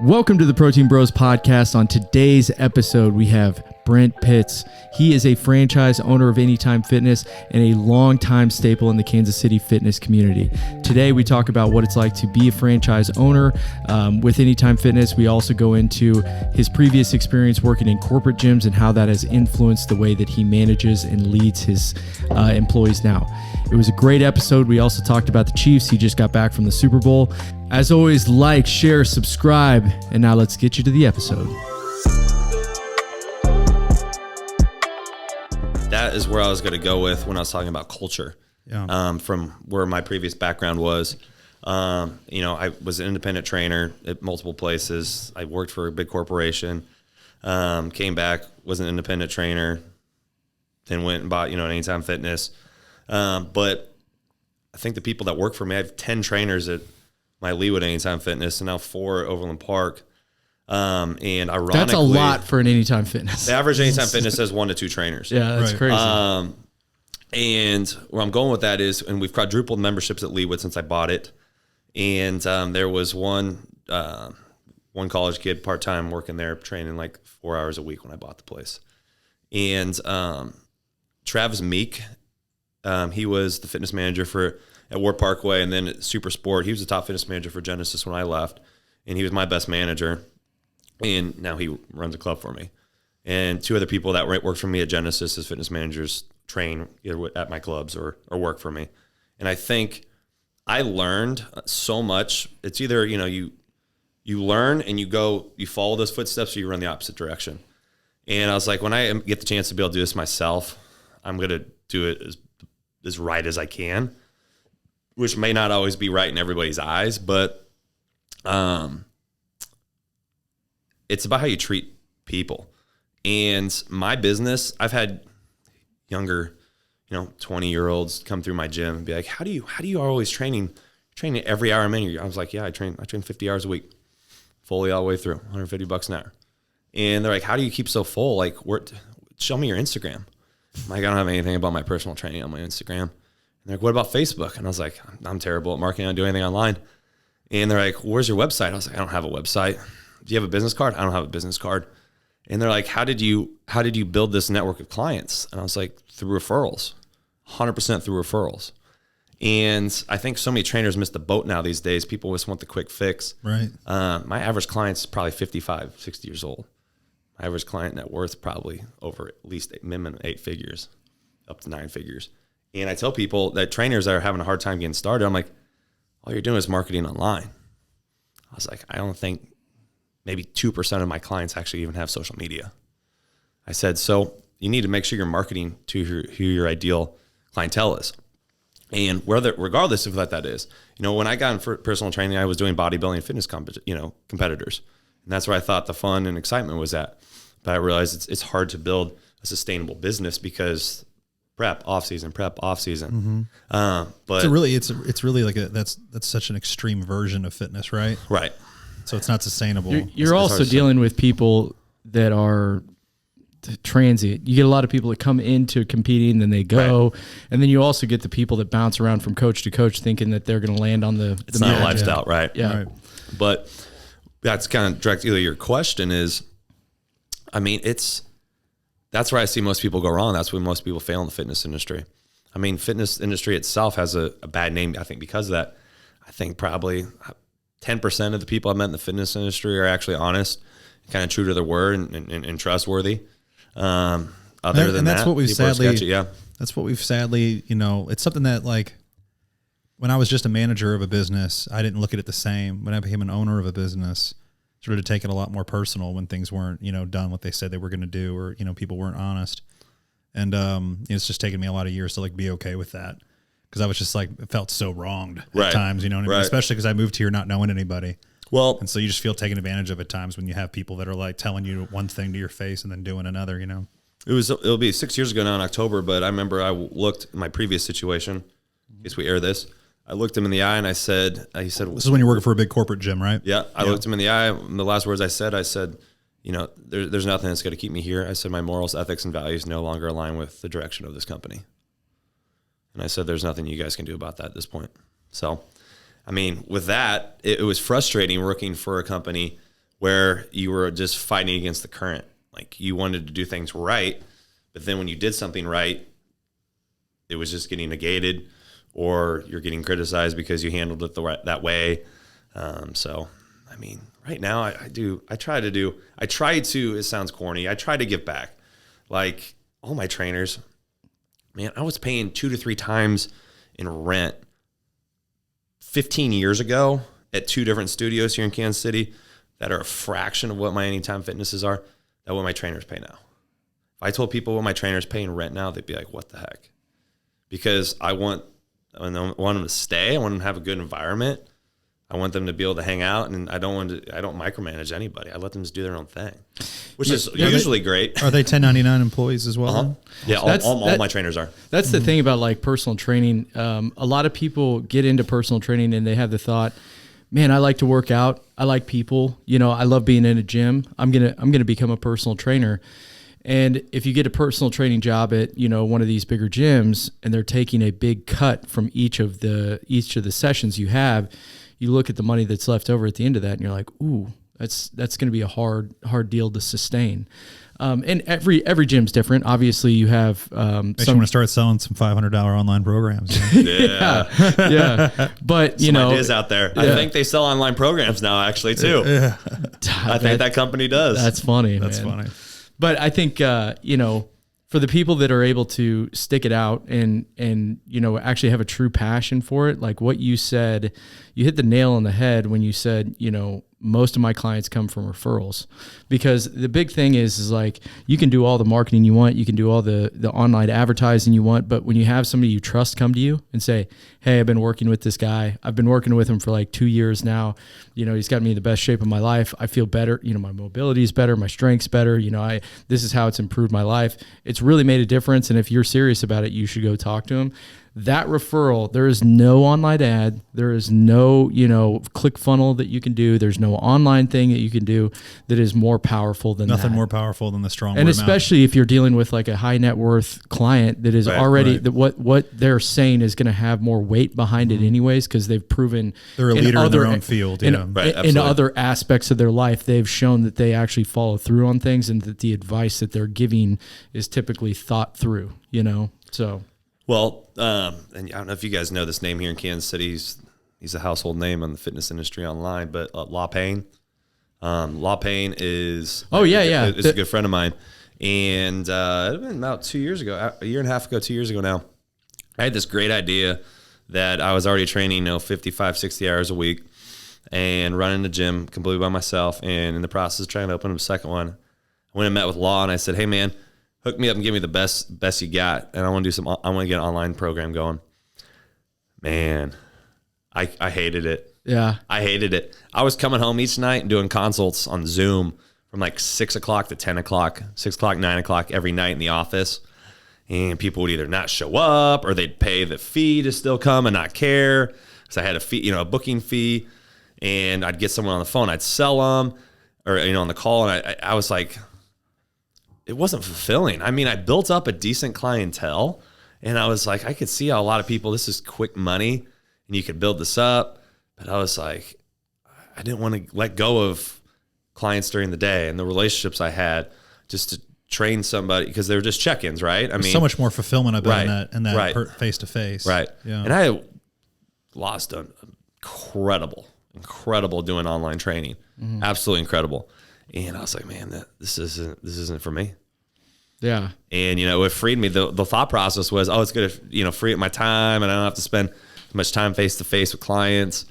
Welcome to the Protein Bros podcast. On today's episode, we have Brent Pitts. He is a franchise owner of Anytime Fitness and a longtime staple in the Kansas City fitness community. Today, we talk about what it's like to be a franchise owner with Anytime Fitness. We also go into his previous experience working in corporate gyms and how that has influenced the way that he manages and leads his employees now. It was a great episode. We also talked about the Chiefs. He just got back from the Super Bowl. As always, like, share, subscribe, and now let's get you to the episode. That is where I was going to go with when I was talking about culture. Yeah. From where my previous background was. I was an independent trainer at multiple places. I worked for a big corporation. Came back, was an independent trainer, then went and bought, Anytime Fitness. But I think the people that work for me, I have 10 trainers at my Leewood Anytime Fitness and now 4 at Overland Park. And ironically, that's a lot for an Anytime Fitness. The average Anytime Fitness has 1 to 2 trainers. Yeah, that's crazy. And where I'm going with that is, and we've quadrupled memberships at Leewood since I bought it. And there was one college kid part-time working there, training like 4 hours a week when I bought the place. And Travis Meek, he was the fitness manager at War Parkway, and then at Super Sport. He was the top fitness manager for Genesis when I left, and he was my best manager. And now he runs a club for me. And 2 other people that work for me at Genesis as fitness managers train either at my clubs or work for me. And I think I learned so much. It's either, you learn and you follow those footsteps, or you run the opposite direction. And I was like, when I get the chance to be able to do this myself, I'm going to do it as right as I can, which may not always be right in everybody's eyes, but it's about how you treat people. And my business, I've had younger, 20-year-olds come through my gym and be like, how do you always training every hour I'm in here? I was like, yeah, I train 50 hours a week, fully all the way through, $150 an hour. And they're like, how do you keep so full? Like, show me your Instagram. I'm like, I don't have anything about my personal training on my Instagram. And they're like, what about Facebook? And I was like, I'm terrible at marketing. I don't do anything online. And they're like, where's your website? I was like, I don't have a website. Do you have a business card? I don't have a business card. And they're like, how did you build this network of clients? And I was like, through referrals, 100% through referrals. And I think so many trainers miss the boat now these days. People just want the quick fix. Right. My average client's probably 55, 60 years old. My average client net worth probably over at least minimum 8 figures, up to 9 figures. And I tell people that trainers that are having a hard time getting started, I'm like, all you're doing is marketing online. I was like, I don't think maybe 2% of my clients actually even have social media. I said, so you need to make sure you're marketing to who your ideal clientele is. And regardless of what that is, when I got in personal training, I was doing bodybuilding and fitness competitors. And that's where I thought the fun and excitement was at. But I realized it's hard to build a sustainable business because prep off season. Mm-hmm. But it's really like that's such an extreme version of fitness, right? Right. So it's not sustainable. You're also dealing with people that are transient. You get a lot of people that come into competing, then they go, right. And then you also get the people that bounce around from coach to coach thinking that they're going to land on the It's not a lifestyle, right? Yeah. Right. But that's kind of directly to your question is, that's where I see most people go wrong. That's where most people fail in the fitness industry. Fitness industry itself has a bad name, I think, because of that. I think probably 10% of the people I've met in the fitness industry are actually honest, kind of true to their word and trustworthy. Other than that's that, what we've sadly, yeah. That's what we've sadly, it's something that like when I was just a manager of a business, I didn't look at it the same. When I became an owner of a business, started to take it a lot more personal when things weren't, done what they said they were going to do, or, people weren't honest. And it's just taken me a lot of years to like be okay with that. Because I was just like, it felt so wronged at times, what I mean? Especially because I moved here not knowing anybody. Well, and so you just feel taken advantage of at times when you have people that are like telling you one thing to your face and then doing another, It'll be 6 years ago now in October, but I remember I looked in my previous situation, in case we air this, I looked him in the eye and he said, this is when you're working for a big corporate gym, right? Yeah. I looked him in the eye. And the last words I said, there's nothing that's going to keep me here. I said, my morals, ethics, and values no longer align with the direction of this company. And I said, there's nothing you guys can do about that at this point. So, with that, it was frustrating working for a company where you were just fighting against the current. Like you wanted to do things right, but then when you did something right, it was just getting negated, or you're getting criticized because you handled it that way. So, I mean, right now I try to, it sounds corny, I try to give back. Like all my trainers, man, I was paying 2 to 3 times in rent 15 years ago at 2 different studios here in Kansas City that are a fraction of what my Anytime Fitnesses are, that what my trainers pay now. If I told people what my trainers pay in rent now, they'd be like, what the heck? Because I want them to stay. I want them to have a good environment. I want them to be able to hang out, and I don't micromanage anybody. I let them just do their own thing, which is usually great. Are they 1099 employees as well? Uh-huh. Yeah, all my trainers are. That's the thing about like personal training. A lot of people get into personal training and they have the thought, man, I like to work out. I like people. You know, I love being in a gym. I'm gonna become a personal trainer. And if you get a personal training job at, you know, one of these bigger gyms, and they're taking a big cut from each of the sessions you have, you look at the money that's left over at the end of that, and you're like, ooh, that's going to be a hard deal to sustain. And every gym's different. Obviously, you have Makes you want to start selling some $500 online programs. Yeah. But some ideas out there. Yeah. I think they sell online programs now, actually, too. Yeah. I think that company does. That's funny. That's funny. But I think you know, for the people that are able to stick it out and you know, actually have a true passion for it, like what you said, you hit the nail on the head when you said, you know, most of my clients come from referrals, because the big thing is like, you can do all the marketing you want, you can do all the online advertising you want, but when you have somebody you trust come to you and say, hey, I've been working with this guy, I've been working with him for like 2 years now, you know, he's got me in the best shape of my life, I feel better, you know, my mobility is better, my strength's better, you know, this is how it's improved my life, it's really made a difference, and if you're serious about it, you should go talk to him. That referral, there is no online ad, there is no, you know, click funnel that you can do, there's no online thing that you can do that is more powerful than nothing that. more powerful than the strong and word especially mouth. if you're dealing with like a high net worth client that is already that what they're saying is going to have more weight behind it anyways, because they've proven they're a leader in their own field. In other aspects of their life, they've shown that they actually follow through on things, and that the advice that they're giving is typically thought through, you know. So well, and I don't know if you guys know this name here in Kansas City. He's a household name in the fitness industry online, but La Payne. La Payne is is a good friend of mine, and it been about 2 years ago, a year and a half ago, 2 years ago now. I had this great idea that I was already training, you know, 55, 60 hours a week, and running the gym completely by myself. And in the process of trying to open up a second one, I went and met with Law, and I said, hey man, hook me up and give me the best you got, and I want to get an online program going. Man, I hated it. Yeah. I hated it. I was coming home each night and doing consults on Zoom from like 6 o'clock to 10 o'clock, 6 o'clock, 9 o'clock every night in the office. And people would either not show up, or they'd pay the fee to still come and not care. Because I had a fee, you know, a booking fee, and I'd get someone on the phone, I'd sell them, or, you know, on the call. And I was like, it wasn't fulfilling. I mean, I built up a decent clientele, and I was like, I could see how a lot of people, this is quick money and you could build this up. But I was like, I didn't want to let go of clients during the day and the relationships I had just to train somebody, because they were just check-ins, right? I mean, so much more fulfillment about in that right. face-to-face. Right. Yeah. And I lost incredible doing online training. Mm-hmm. Absolutely incredible. And I was like, man, this isn't for me. Yeah. And, you know, it freed me. The thought process was, oh, it's going to, you know, free up my time, and I don't have to spend much time face-to-face with clients.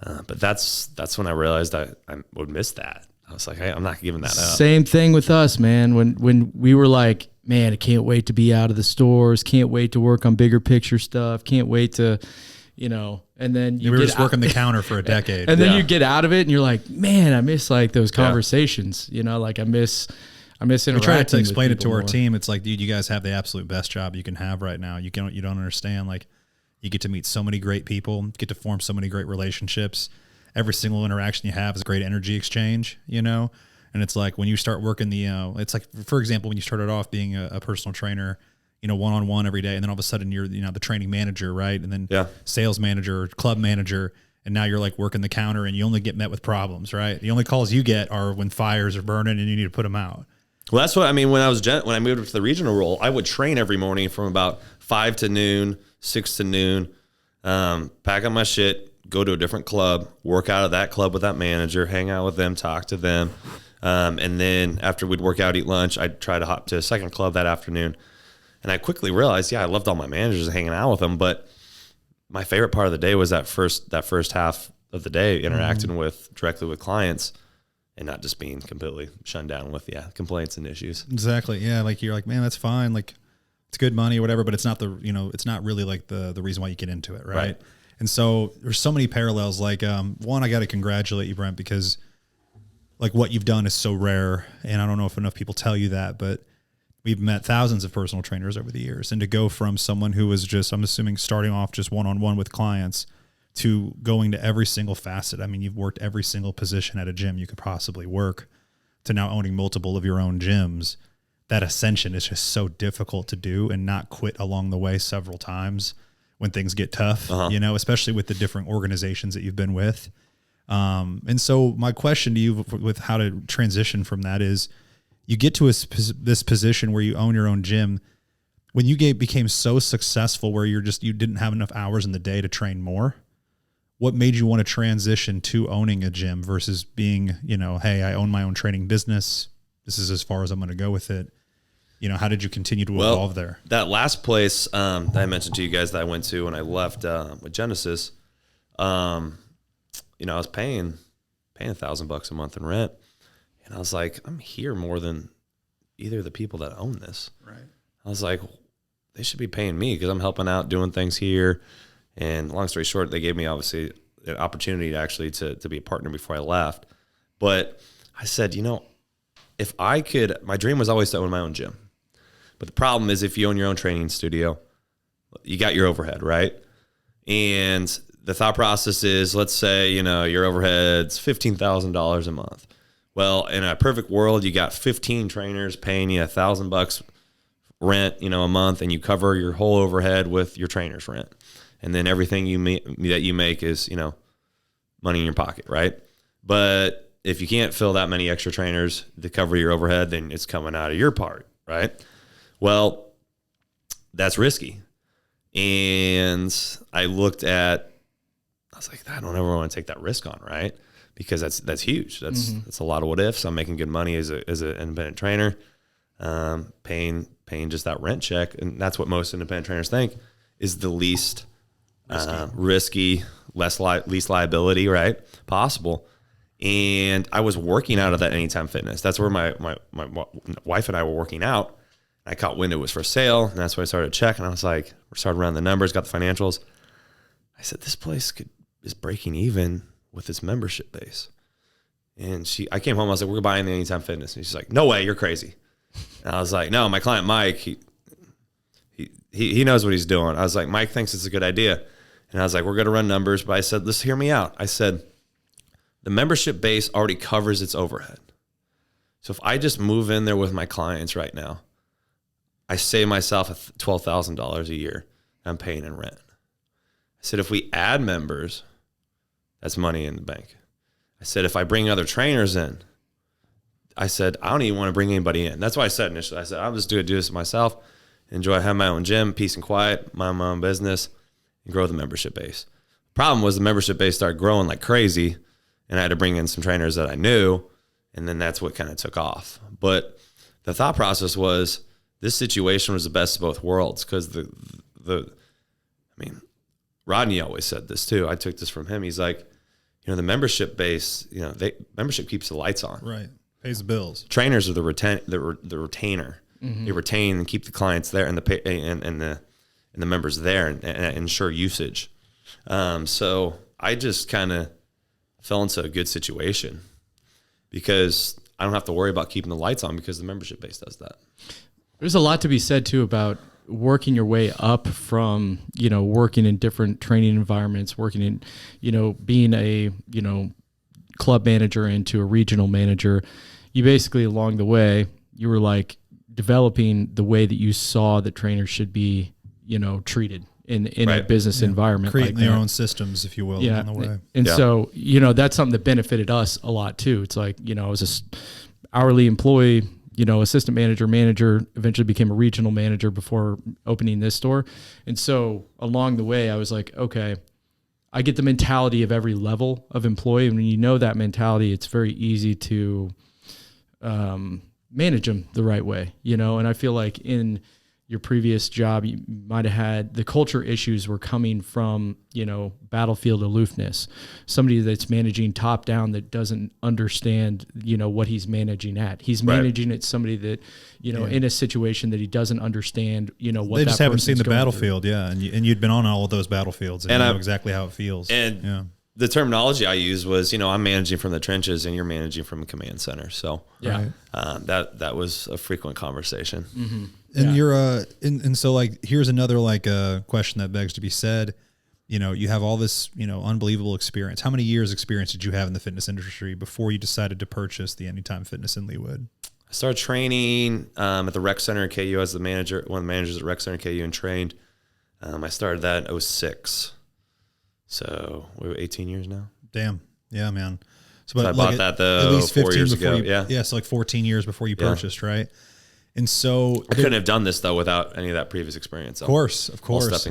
But that's when I realized I would miss that. I was like, hey, I'm not giving that up. Same thing with us, man. When we were like, man, I can't wait to be out of the stores, can't wait to work on bigger picture stuff, can't wait to, you know, and then we were just working the counter for a decade. And then you get out of it and you're like, man, I miss like those conversations, you know, like I miss interacting. We try to explain it to our more. team. It's like, dude, you guys have the absolute best job you can have right now. You don't understand. Like, you get to meet so many great people, get to form so many great relationships. Every single interaction you have is a great energy exchange, you know? And it's like when you start working it's like, for example, when you started off being a personal trainer, you know, one-on-one every day, and then all of a sudden you're, you know, the training manager, right? And then sales manager, club manager, and now you're like working the counter and you only get met with problems, right? The only calls you get are when fires are burning and you need to put them out. Well, that's what I mean. When I moved up to the regional role, I would train every morning from about 5 to noon, 6 to noon, pack up my shit, go to a different club, work out of that club with that manager, hang out with them, talk to them. And then after we'd work out, eat lunch, I'd try to hop to a second club that afternoon. And I quickly realized, I loved all my managers and hanging out with them, but my favorite part of the day was that first half of the day interacting directly with clients and not just being completely shunned down with complaints and issues. Exactly. Yeah. Like you're like, man, that's fine. Like it's good money or whatever, but it's not it's not really like the reason why you get into it. Right. And so there's so many parallels. Like, one, I got to congratulate you, Brent, because like what you've done is so rare. And I don't know if enough people tell you that, but we've met thousands of personal trainers over the years. And to go from someone who was just, I'm assuming, starting off just one-on-one with clients to going to every single facet. I mean, you've worked every single position at a gym you could possibly work, to now owning multiple of your own gyms. That ascension is just so difficult to do and not quit along the way several times when things get tough, especially with the different organizations that you've been with. And so my question to you with how to transition from that is, you get to this position where you own your own gym. When you became so successful where you didn't have enough hours in the day to train more, what made you want to transition to owning a gym versus being, hey, I own my own training business. This is as far as I'm going to go with it. How did you continue to evolve there? That last place that I mentioned to you guys that I went to when I left with Genesis, I was paying $1,000 a month in rent. And I was like, I'm here more than either of the people that own this. Right. I was like, they should be paying me because I'm helping out, doing things here. And long story short, they gave me obviously an opportunity to be a partner before I left. But I said, if I could, my dream was always to own my own gym. But the problem is if you own your own training studio, you got your overhead, right? And the thought process is, let's say, your overhead's $15,000 a month. Well, in a perfect world, you got 15 trainers paying you $1,000 rent, a month, and you cover your whole overhead with your trainer's rent. And then everything that you make is, money in your pocket, right? But if you can't fill that many extra trainers to cover your overhead, then it's coming out of your part, right? Well, that's risky. And I was like, I don't ever want to take that risk on, right? Because that's huge. That's a lot of what ifs. I'm making good money as an independent trainer, paying just that rent check, and that's what most independent trainers think is the least risky, least liability, right, possible. And I was working out of that Anytime Fitness. That's where my wife and I were working out. I caught wind it was for sale, and that's why I started checking. I was like, we started running the numbers, got the financials. I said, this place is breaking even with its membership base. And I came home, I was like, we're buying the Anytime Fitness. And she's like, no way, you're crazy. And I was like, no, my client Mike, he knows what he's doing. I was like, Mike thinks it's a good idea. And I was like, we're going to run numbers. But I said, let's hear me out. I said, the membership base already covers its overhead. So if I just move in there with my clients right now, I save myself $12,000 a year I'm paying in rent. I said, if we add members, that's money in the bank. I said, if I bring other trainers in, I said, I don't even want to bring anybody in. That's why I said initially, I said, I'll just do this myself, enjoy having my own gym, peace and quiet, mind my own business, and grow the membership base. The problem was the membership base started growing like crazy, and I had to bring in some trainers that I knew, and then that's what kind of took off. But the thought process was, this situation was the best of both worlds, because Rodney always said this too. I took this from him. He's like, the membership base, membership keeps the lights on. Right. Pays the bills. Trainers are the retainer. Mm-hmm. They retain and keep the clients there and the members there and ensure usage. So I just kind of fell into a good situation because I don't have to worry about keeping the lights on because the membership base does that. There's a lot to be said too about working your way up from, working in different training environments, working in, being a, club manager into a regional manager. You basically, along the way, you were like developing the way that you saw that trainers should be, treated in a business environment. Creating like their that. own systems, if you will, on the way. And so, that's something that benefited us a lot too. It's like, I was a hourly employee, assistant manager, eventually became a regional manager before opening this store. And so along the way, I was like, okay, I get the mentality of every level of employee. And when you know that mentality, it's very easy to manage them the right way, and I feel like in your previous job, you might have had the culture issues were coming from, battlefield aloofness, somebody that's managing top down that doesn't understand, what he's managing at. He's managing it somebody that, in a situation that he doesn't understand, what they just that haven't seen the going battlefield. through. Yeah. And you'd been on all of those battlefields and you know exactly how it feels. And the terminology I used was, I'm managing from the trenches and you're managing from a command center. So that was a frequent conversation. Mm-hmm. And you're and so like here's another question that begs to be said. You have all this unbelievable experience. How many years experience did you have in the fitness industry before you decided to purchase the Anytime Fitness in Leawood? I started training at the rec center in KU as the manager, one of the managers at the rec center in KU, and trained. I started that in 2006. So we were 18 years now. Damn. Yeah, man. So I bought that at least 4 years ago. Yeah. So like 14 years before you purchased, right? And so I couldn't have done this though without any of that previous experience. Of course.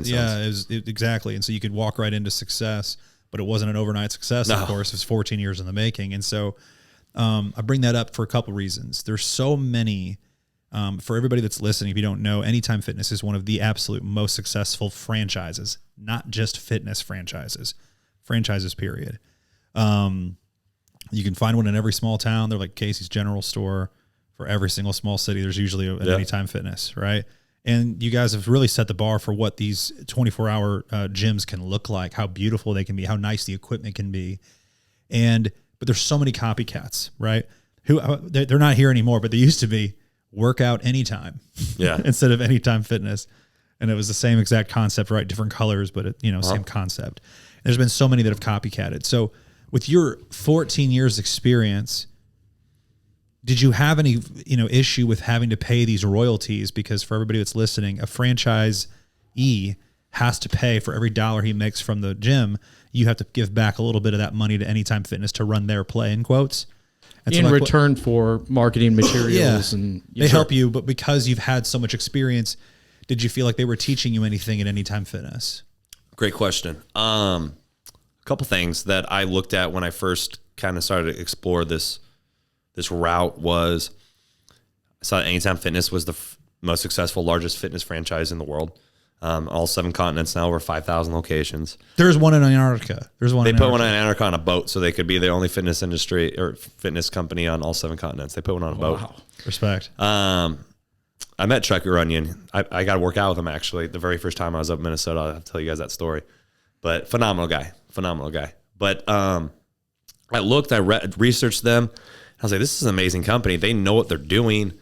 Yeah, exactly. And so you could walk right into success, but it wasn't an overnight success. No. Of course, it was 14 years in the making. And so I bring that up for a couple reasons. There's so many. For everybody that's listening, if you don't know, Anytime Fitness is one of the absolute most successful franchises, not just fitness franchises, period. You can find one in every small town. They're like Casey's General Store. For every single small city, there's usually an Anytime Fitness, right? And you guys have really set the bar for what these 24-hour gyms can look like, how beautiful they can be, how nice the equipment can be. But there's so many copycats, right? They're not here anymore, but they used to be. Workout anytime, instead of Anytime Fitness, and it was the same exact concept, right? Different colors, but same concept. There's been so many that have copycatted. So, with your 14 years experience, did you have any issue with having to pay these royalties? Because for everybody that's listening, a franchisee has to pay for every dollar he makes from the gym. You have to give back a little bit of that money to Anytime Fitness to run their play, in quotes. In return for marketing materials. And they help you, but because you've had so much experience, did you feel like they were teaching you anything at Anytime Fitness? Great question. A couple things that I looked at when I first kind of started to explore this route was I saw that Anytime Fitness was the most successful, largest fitness franchise in the world. All 7 continents now, over 5,000 locations. There's one in Antarctica. They put one in Antarctica on a boat so they could be the only fitness industry or fitness company on all 7 continents. They put one on a boat. Respect. I met Chuck Runyon. I got to work out with him actually the very first time I was up in Minnesota. I'll tell you guys that story. But phenomenal guy. But I looked, I researched them. I was like, this is an amazing company. They know what they're doing.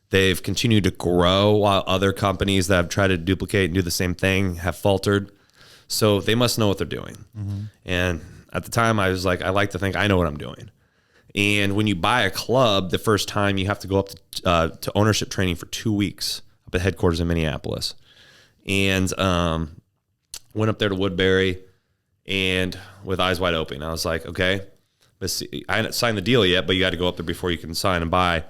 They've continued to grow while other companies that have tried to duplicate and do the same thing have faltered. So they must know what they're doing. Mm-hmm. And at the time, I was like, I like to think I know what I'm doing. And when you buy a club, the first time you have to go up to ownership training for 2 weeks up at headquarters in Minneapolis. And went up there to Woodbury and with eyes wide open. I was like, okay, let's see. I hadn't signed the deal yet, but you got to go up there before you can sign and buy.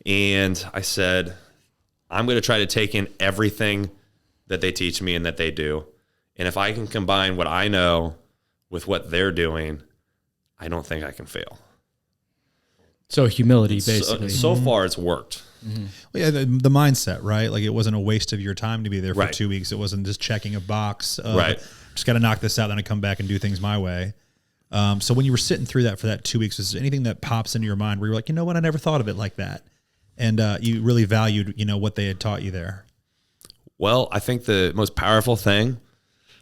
And I said, I'm going to try to take in everything that they teach me and that they do. And if I can combine what I know with what they're doing, I don't think I can fail. So humility, basically. So far, it's worked. Mm-hmm. Well, yeah, the mindset, right? Like it wasn't a waste of your time to be there for 2 weeks. It wasn't just checking a box. Just got to knock this out, then I come back and do things my way. So when you were sitting through that for that 2 weeks, was there anything that pops into your mind where you're like, you know what, I never thought of it like that? And you really valued, what they had taught you there? Well, I think the most powerful thing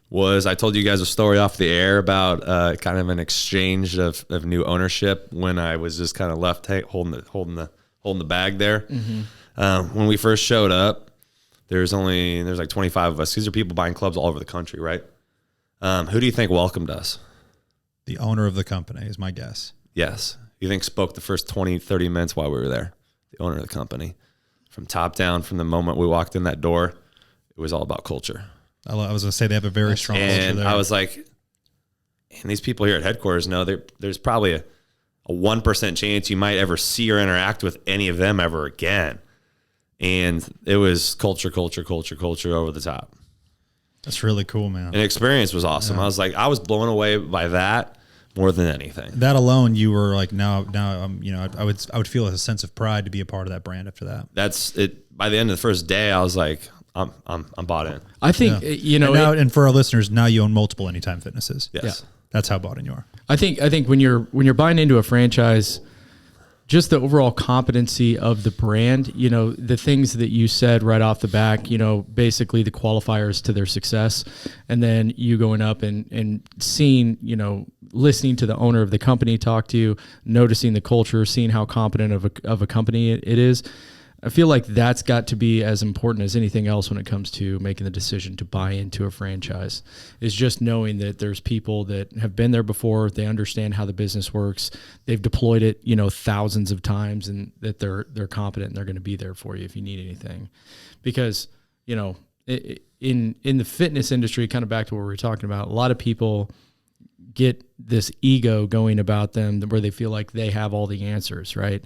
was I told you guys a story off the air about kind of an exchange of new ownership when I was just kind of left holding the bag there. Mm-hmm. When we first showed up, there's like 25 of us. These are people buying clubs all over the country, right? Who do you think welcomed us? The owner of the company is my guess. Yes. You think spoke the first 20, 30 minutes while we were there? The owner of the company. From top down, from the moment we walked in that door, it was all about culture. I was going to say they have a very strong culture And there. I was like, and these people here at headquarters know there's probably a 1% chance you might ever see or interact with any of them ever again. And it was culture over the top. That's really cool, man. And experience was awesome. I was blown away by that more than anything. That alone, you were like, now, I would feel a sense of pride to be a part of that brand after that. That's it. By the end of the first day, I was like, I'm bought in. I think, and for our listeners, now you own multiple Anytime Fitnesses. Yes. Yeah. That's how bought in you are. I think when you're buying into a franchise, just the overall competency of the brand, the things that you said right off the back, basically the qualifiers to their success, and then you going up and seeing, listening to the owner of the company talk to you, noticing the culture, seeing how competent of a company it is. I feel like that's got to be as important as anything else when it comes to making the decision to buy into a franchise, is just knowing that there's people that have been there before, they understand how the business works, they've deployed it, thousands of times, and that they're competent and they're going to be there for you if you need anything. Because, in the fitness industry, kind of back to what we were talking about, a lot of people get this ego going about them where they feel like they have all the answers, right?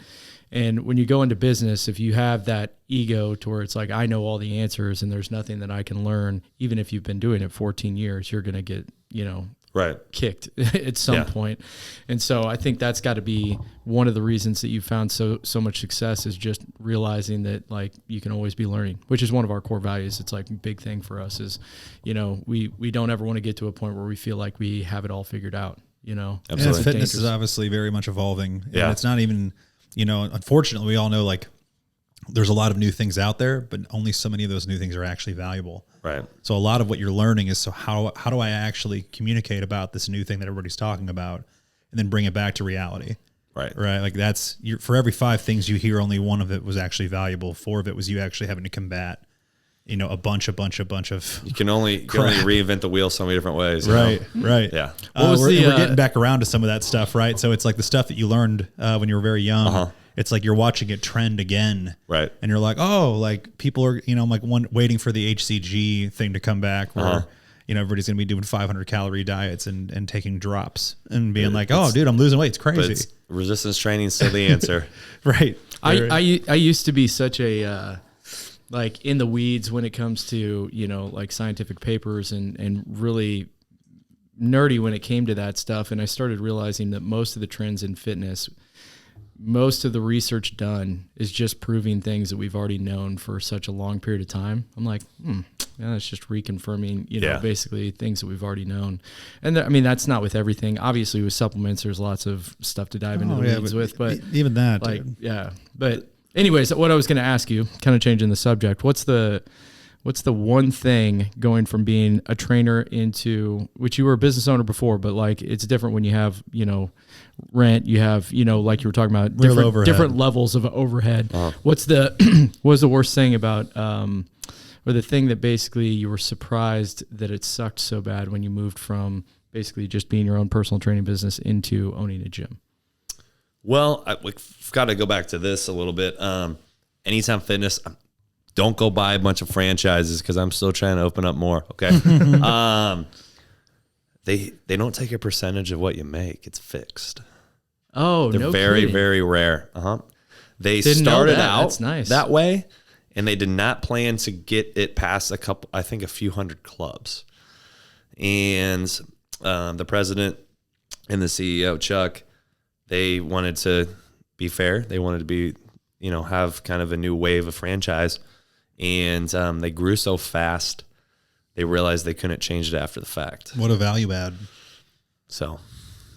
And when you go into business, if you have that ego to where it's like, I know all the answers and there's nothing that I can learn, even if you've been doing it 14 years, you're going to get, kicked at some point. And so I think that's got to be one of the reasons that you found so much success, is just realizing that like you can always be learning, which is one of our core values. It's like a big thing for us is, we don't ever want to get to a point where we feel like we have it all figured out, Absolutely. Fitness is obviously very much evolving. Yeah. And it's not even, unfortunately, we all know like there's a lot of new things out there, but only so many of those new things are actually valuable. Right. So a lot of what you're learning is, so how do I actually communicate about this new thing that everybody's talking about, and then bring it back to reality? Right. Right. Like for every 5 things you hear, only one of it was actually valuable. 4 of it was you actually having to combat, a bunch of. You can only reinvent the wheel so many different ways. Right. Right. Yeah. We're getting back around to some of that stuff, right? So it's like the stuff that you learned when you were very young. Uh-huh. It's like you're watching it trend again, right? And you're like, oh, like people are, waiting for the HCG thing to come back, where everybody's gonna be doing 500 calorie diets and taking drops and being like, oh, dude, I'm losing weight. It's crazy. But resistance training is still the answer, right? I used to be such a like in the weeds when it comes to like scientific papers and really nerdy when it came to that stuff, and I started realizing that most of the trends in fitness, most of the research done is just proving things that we've already known for such a long period of time. I'm like, it's just reconfirming, basically things that we've already known. And that's not with everything. Obviously with supplements, there's lots of stuff to dive into the weeds with, but even that, like, but anyways, what I was going to ask you, kind of changing the subject, what's the one thing going from being a trainer into, which you were a business owner before, but like it's different when you have, rent, you have, like you were talking about, different levels of overhead. Uh-huh. What's the worst thing about, or the thing that basically you were surprised that it sucked so bad when you moved from basically just being your own personal training business into owning a gym? Well, we've got to go back to this a little bit. Anytime Fitness, don't go buy a bunch of franchises because I'm still trying to open up more. Okay. They don't take a percentage of what you make. It's fixed. Oh, they're very, very rare. They started out that way, and they did not plan to get it past a few hundred clubs. And the president and the CEO, Chuck, they wanted to be fair. They wanted to be, have kind of a new wave of franchise. And they grew so fast, they realized they couldn't change it after the fact. What a value add. So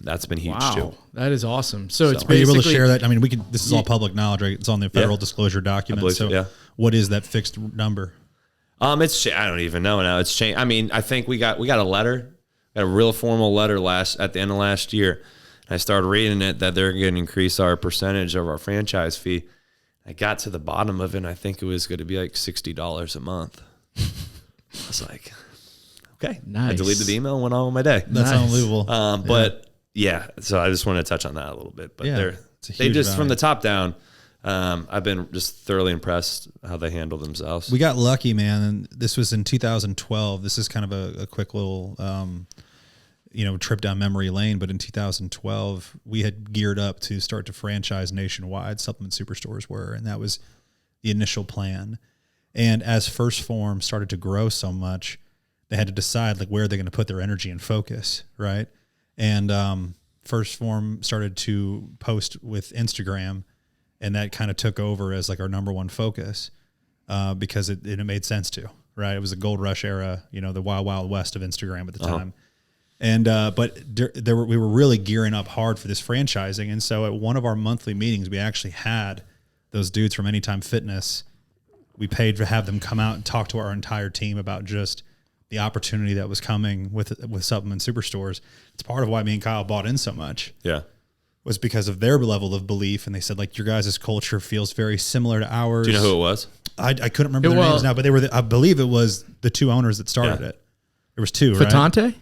that's been huge too. That is awesome. So it's basically, are you able to share that? I mean, this is all public knowledge, right? It's on the federal disclosure document. So what is that fixed number? I don't even know now. It's changed. I mean, I think we got a letter, got a real formal letter at the end of last year. And I started reading it that they're going to increase our percentage of our franchise fee. I got to the bottom of it, and I think it was going to be like $60 a month. I was like, okay. Nice. I deleted the email and went on with my day. That's unbelievable. But so I just want to touch on that a little bit. But they just, from the top down, I've been just thoroughly impressed how they handle themselves. We got lucky, man. And this was in 2012. This is kind of a quick little, trip down memory lane. But in 2012, we had geared up to start to franchise nationwide. Supplement superstores were, and that was the initial plan. And as First Form started to grow so much, they had to decide like where they're going to put their energy and focus, right? And First Form started to post with Instagram, and that kind of took over as like our number one focus because it made sense to, right? It was a gold rush era, the wild, wild west of Instagram at the time. And but we were really gearing up hard for this franchising. And so at one of our monthly meetings, we actually had those dudes from Anytime Fitness. We paid to have them come out and talk to our entire team about just the opportunity that was coming with supplement superstores. It's part of why me and Kyle bought in so much. Yeah. Was because of their level of belief. And they said, like, your guys' culture feels very similar to ours. Do you know who it was? I couldn't remember their names now, but they were, I believe it was the two owners that started it. There was two, right? Fatante?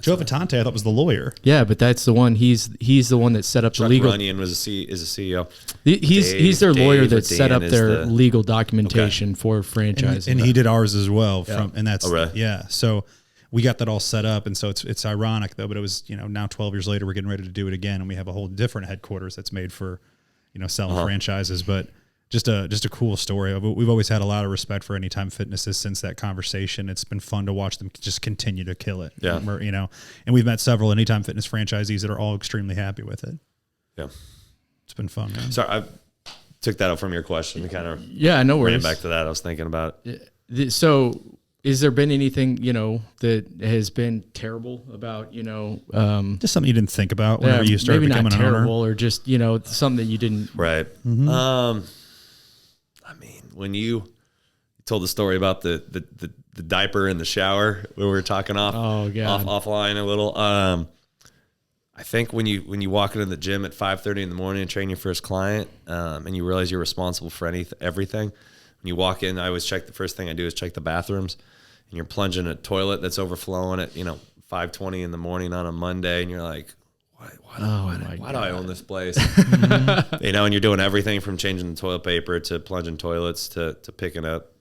Joe Fatante, I thought was the lawyer. Yeah, but that's the one. He's the one that set up Chuck the legal. Runyon is a CEO. He's their lawyer that set up their the legal documentation for franchising. And he did ours as well. Oh, really? Yeah. So we got that all set up, and so it's ironic though. But it was now 12 years later, we're getting ready to do it again, and we have a whole different headquarters that's made for selling franchises, but. Just a cool story. We've always had a lot of respect for Anytime Fitnesses since that conversation. It's been fun to watch them just continue to kill it. Yeah. And we've met several Anytime Fitness franchisees that are all extremely happy with it. Yeah. It's been fun, man. Sorry, I took that out from your question. We kind of no worries. ran back to that. I was thinking about it. So has there been anything, that has been terrible about, Just something you didn't think about whenever you started maybe becoming not an owner? terrible, or just, something that you didn't. Right. Mm-hmm. I mean, when you told the story about the diaper in the shower where we were talking offline a little, I think when you walk into the gym at 5:30 in the morning and train your first client, and you realize you're responsible for everything, when you walk in, I always check, the first thing I do is check the bathrooms, and you're plunging a toilet that's overflowing at 5:20 in the morning on a Monday, and you're like, why do I own this place? And you're doing everything from changing the toilet paper to plunging toilets to picking up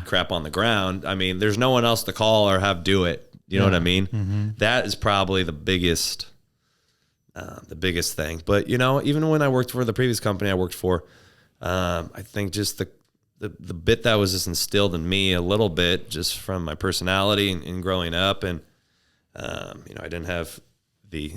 crap on the ground. I mean, there's no one else to call or have do it. You know what I mean? Mm-hmm. That is probably the biggest thing. But, even when I worked for the previous company I worked for, I think just the bit that was just instilled in me a little bit just from my personality and growing up. And, I didn't have the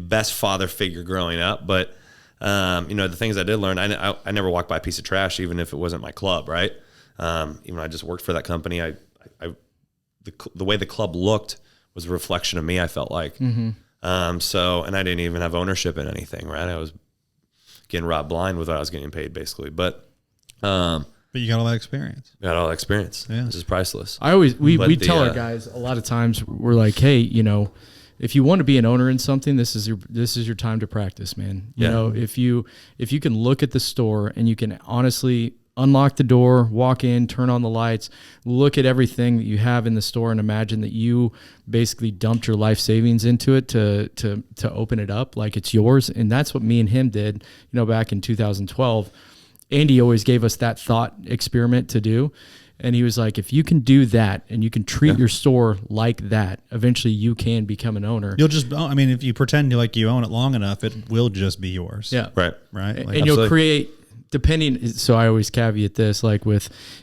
best father figure growing up, but the things I did learn, I never walked by a piece of trash, even if it wasn't my club, right? Even I just worked for that company. The way the club looked was a reflection of me, I felt like. Mm-hmm. And I didn't even have ownership in anything, right? I was getting robbed blind with what I was getting paid, basically. But you got all that experience. Got all that experience. Yeah. This is priceless. We tell our guys a lot of times, we're like, hey, if you want to be an owner in something, this is your time to practice, man. You know, if you can look at the store and you can honestly unlock the door, walk in, turn on the lights, look at everything that you have in the store, and imagine that you basically dumped your life savings into it to open it up like it's yours. And that's what me and him did, back in 2012. Andy always gave us that thought experiment to do. And he was like, if you can do that and you can treat your store like that, eventually you can become an owner. You'll just, if you pretend like you own it long enough, it will just be yours. Yeah. Right. Right. And you'll create, so I always caveat this, like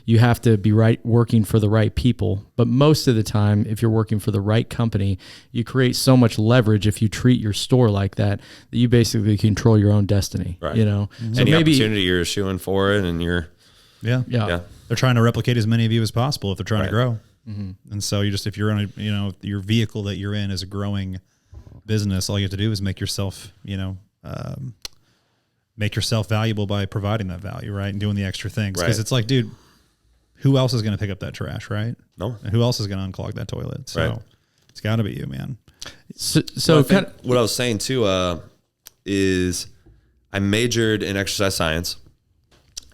you have to be working for the right people. But most of the time, if you're working for the right company, you create so much leverage if you treat your store like that you basically control your own destiny. Right. Mm-hmm. So any opportunity you're shooing for it and you're. Yeah. They're trying to replicate as many of you as possible if they're trying to grow. Mm-hmm. And so if you're on your vehicle that you're in is a growing business, all you have to do is make yourself, valuable by providing that value, right? And doing the extra things. Because it's like, dude, who else is going to pick up that trash, right? No. And who else is going to unclog that toilet? So it's got to be you, man. So what I was saying too is I majored in exercise science.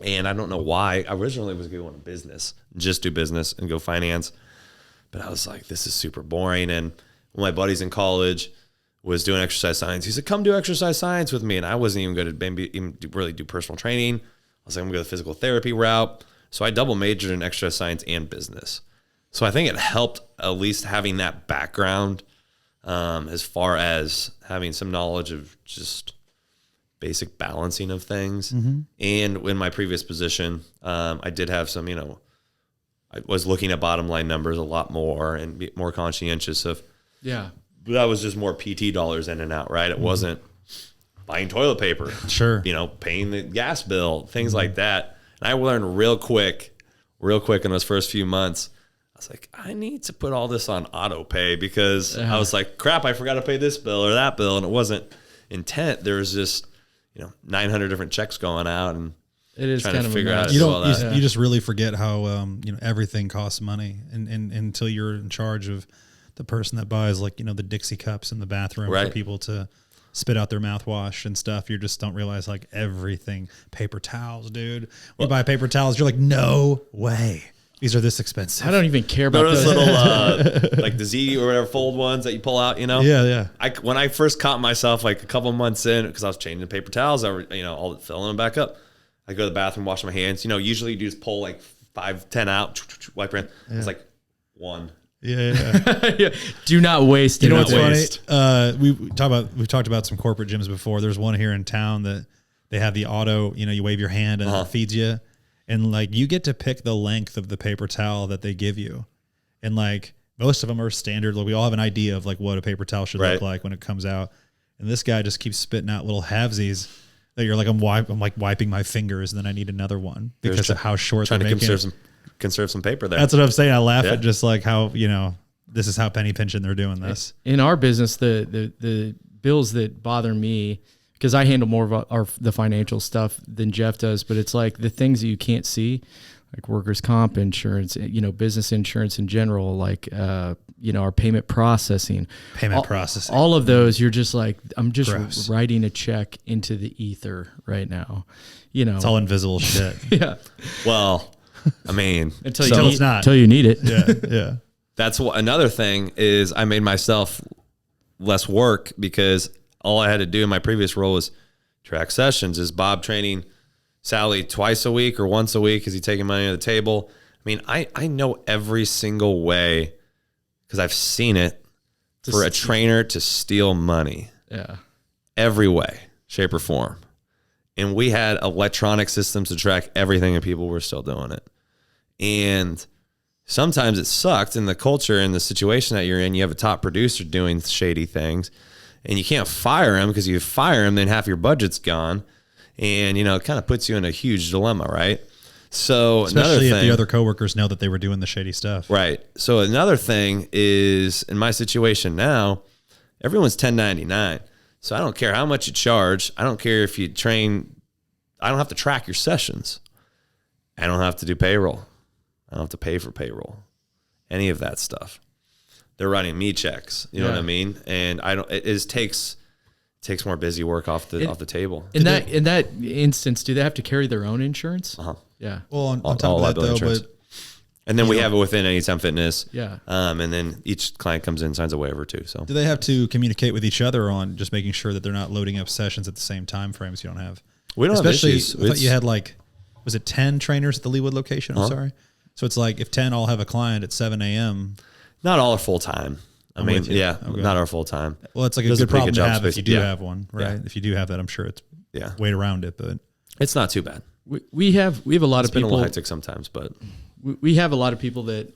And I don't know why. I originally was going to business, just do business and go finance. But I was like, this is super boring. And my buddies in college was doing exercise science. He said, come do exercise science with me. And I wasn't even going to maybe even really do personal training. I was like, I'm going to go the physical therapy route. So I double majored in exercise science and business. So I think it helped at least having that background as far as having some knowledge of just basic balancing of things. Mm-hmm. And in my previous position, I did have some, I was looking at bottom line numbers a lot more and be more conscientious of, that was just more PT dollars in and out, right? It wasn't buying toilet paper, sure, paying the gas bill, things like that. And I learned real quick in those first few months. I was like, I need to put all this on auto pay because I was like, crap, I forgot to pay this bill or that bill. And it wasn't intent. There was just, 900 different checks going out, and it is trying kind to of figure out you just really forget how everything costs money, and until you're in charge of the person that buys the Dixie cups in the bathroom for people to spit out their mouthwash and stuff. You just don't realize everything. Paper towels, dude. You buy paper towels, you're like, no way. These are this expensive. I don't even care about those little like the Z or whatever fold ones that you pull out, Yeah. When I first caught myself a couple months in, because I was changing paper towels, all filling them back up. I go to the bathroom, wash my hands. Usually you just pull 5-10 out, wipe your hand. It's like one. Yeah. Do not waste. You know what's funny? We've talked about some corporate gyms before. There's one here in town that they have the auto. You wave your hand and it feeds you, and you get to pick the length of the paper towel that they give you, and most of them are standard. We all have an idea of what a paper towel should look like when it comes out, and this guy just keeps spitting out little halvesies that you're I'm wiping my fingers, and then I need another one because of how short they're making it. Conserve some paper there. That's what I'm saying. I laugh at just how this is how penny pinching they're doing this. In our business, the bills that bother me, because I handle more of the financial stuff than Jeff does, but it's the things that you can't see, like workers' comp insurance, business insurance in general, our payment processing. All of those, you're just I'm just writing a check into the ether right now. It's all invisible shit. Yeah. Well, I mean, until you need it. Yeah. That's another thing is I made myself less work because all I had to do in my previous role was track sessions. Is Bob training Sally twice a week or once a week? Is he taking money to the table? I mean, I know every single way because I've seen it for a trainer to steal money. Yeah. Every way, shape, or form. And we had electronic systems to track everything, and people were still doing it. And sometimes it sucked in the culture and the situation that you're in. You have a top producer doing shady things, and you can't fire him because you fire him, then half your budget's gone. And, it kind of puts you in a huge dilemma, right? So especially if the other coworkers know that they were doing the shady stuff. Right. So another thing is, in my situation now, everyone's 1099. So I don't care how much you charge. I don't care if you train. I don't have to track your sessions. I don't have to do payroll. I don't have to pay for payroll. Any of that stuff. They're writing me checks. You know what I mean? And it takes more busy work off the table. In that instance, do they have to carry their own insurance? Yeah. Well, on top of that though, insurance. And then we have it within Anytime Fitness. Yeah. And then each client comes in and signs a waiver too. So do they have to communicate with each other on just making sure that they're not loading up sessions at the same time frames you don't have? We don't Especially, have issues. I thought you had was it 10 trainers at the Leawood location? I'm sorry. So it's if 10 all have a client at 7 a.m. Not all are full time. I mean, not all full time. Well, it's a good problem to have if you do have one, right? If you do have that, I'm sure it's way around it, but it's not too bad. We have a lot of people. It's been a little hectic sometimes, but we have a lot of people that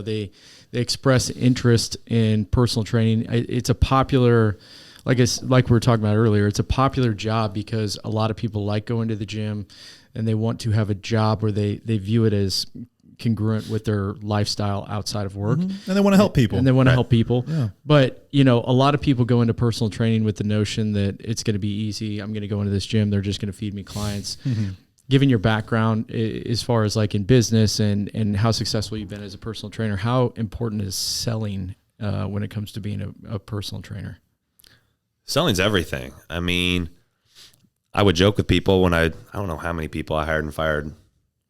they express interest in personal training. It's a popular, like we were talking about earlier, it's a popular job because a lot of people like going to the gym and they want to have a job where they view it as congruent with their lifestyle outside of work. Mm-hmm. And they want to help people. And they want to help people. Yeah. But, a lot of people go into personal training with the notion that it's going to be easy. I'm going to go into this gym. They're just going to feed me clients. Mm-hmm. Given your background as far as in business and how successful you've been as a personal trainer, how important is selling when it comes to being a personal trainer? Selling's everything. I mean, I would joke with people when I don't know how many people I hired and fired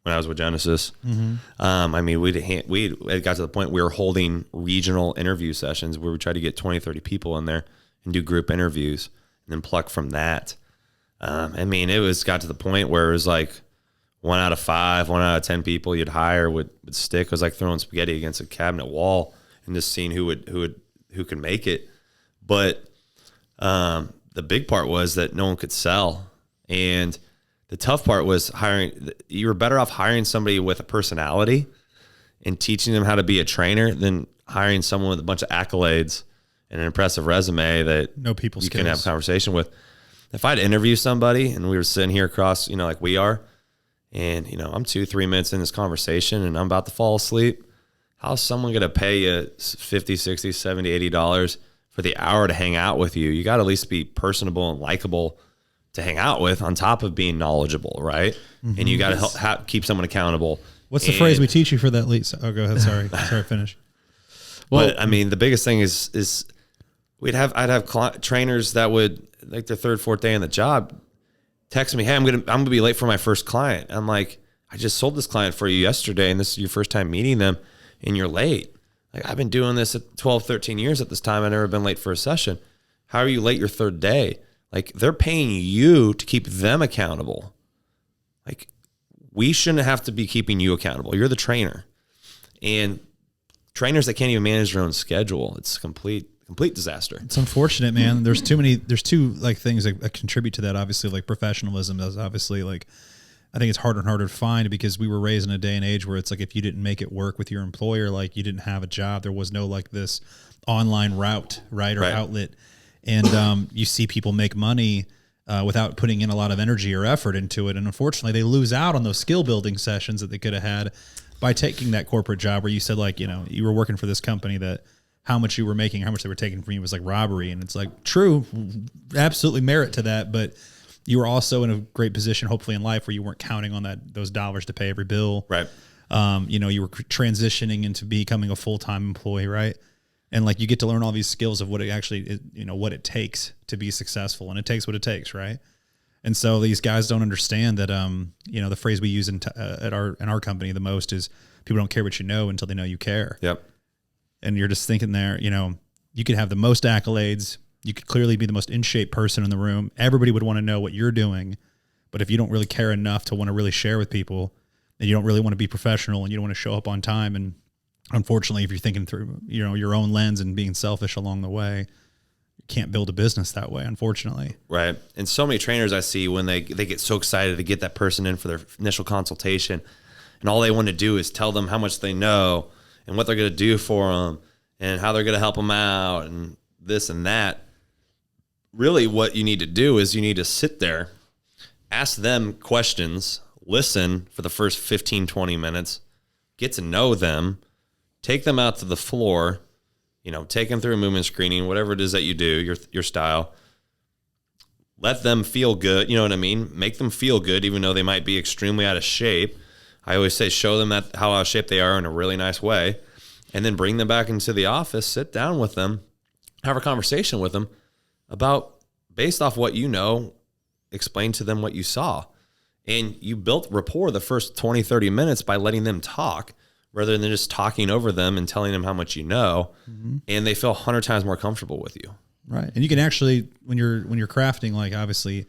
when I was with Genesis. Mm-hmm. I mean, it got to the point we were holding regional interview sessions where we tried to get 20, 30 people in there. and do group interviews and then pluck from that. I mean, it got to the point where it was like 1 out of 5, 1 out of 10 people you'd hire would stick. It was like throwing spaghetti against a cabinet wall and just seeing who could make it. But the big part was that no one could sell. And the tough part was you were better off hiring somebody with a personality and teaching them how to be a trainer than hiring someone with a bunch of accolades and an impressive resume that no people you can have a conversation with. If I'd interview somebody and we were sitting here across, like we are, and, I'm 2-3 minutes in this conversation and I'm about to fall asleep, how's someone going to pay you $50, $60, $70, $80 for the hour to hang out with you? You got to at least be personable and likable to hang out with on top of being knowledgeable, right? Mm-hmm. And you got to keep someone accountable. What's the phrase we teach you for that, Lisa? Oh, go ahead. Sorry. Finish. Well, but, I mean, the biggest thing is I'd have trainers that would, like their 3rd, 4th day on the job, text me, hey, I'm gonna be late for my first client. I'm like, I just sold this client for you yesterday, and this is your first time meeting them, and you're late. Like, I've been doing this at 12, 13 years at this time. I've never been late for a session. How are you late your 3rd day? Like, they're paying you to keep them accountable. Like, we shouldn't have to be keeping you accountable. You're the trainer. And trainers that can't even manage their own schedule, it's complete disaster. It's unfortunate, man. There's two like things that contribute to that. Obviously, like professionalism is obviously like, I think it's harder and harder to find because we were raised in a day and age where it's like, if you didn't make it work with your employer, like you didn't have a job, there was no like this online route, right? Or outlet. And you see people make money without putting in a lot of energy or effort into it. And unfortunately, they lose out on those skill building sessions that they could have had by taking that corporate job where you said, like, you were working for this company that how much you were making, how much they were taking from you was like robbery. And it's like, true, absolutely merit to that. But you were also in a great position, hopefully in life, where you weren't counting on those dollars to pay every bill. Right. You were transitioning into becoming a full-time employee. Right. And like, you get to learn all these skills of what it actually is, what it takes to be successful, and it takes what it takes. Right. And so these guys don't understand that, the phrase we use in our company the most is people don't care what you know until they know you care. Yep. And you're just thinking there, you could have the most accolades. You could clearly be the most in shape person in the room. Everybody would want to know what you're doing. But if you don't really care enough to want to really share with people, and you don't really want to be professional, and you don't want to show up on time, and unfortunately, if you're thinking through, your own lens and being selfish along the way, you can't build a business that way, unfortunately. Right. And so many trainers I see, when they get so excited to get that person in for their initial consultation, and all they want to do is tell them how much they know and what they're going to do for them and how they're going to help them out and this and that. Really, what you need to do is you need to sit there, ask them questions, listen for the first 15, 20 minutes, get to know them, take them out to the floor, take them through a movement screening, whatever it is that you do, your style. Let them feel good. You know what I mean? Make them feel good, even though they might be extremely out of shape. I always say, show them how out of shape they are in a really nice way, and then bring them back into the office, sit down with them, have a conversation with them about, based off what explain to them what you saw. And you built rapport the first 20, 30 minutes by letting them talk rather than just talking over them and telling them how much you know. Mm-hmm. And they feel 100 times more comfortable with you. Right. And you can actually, when you're crafting, like, obviously,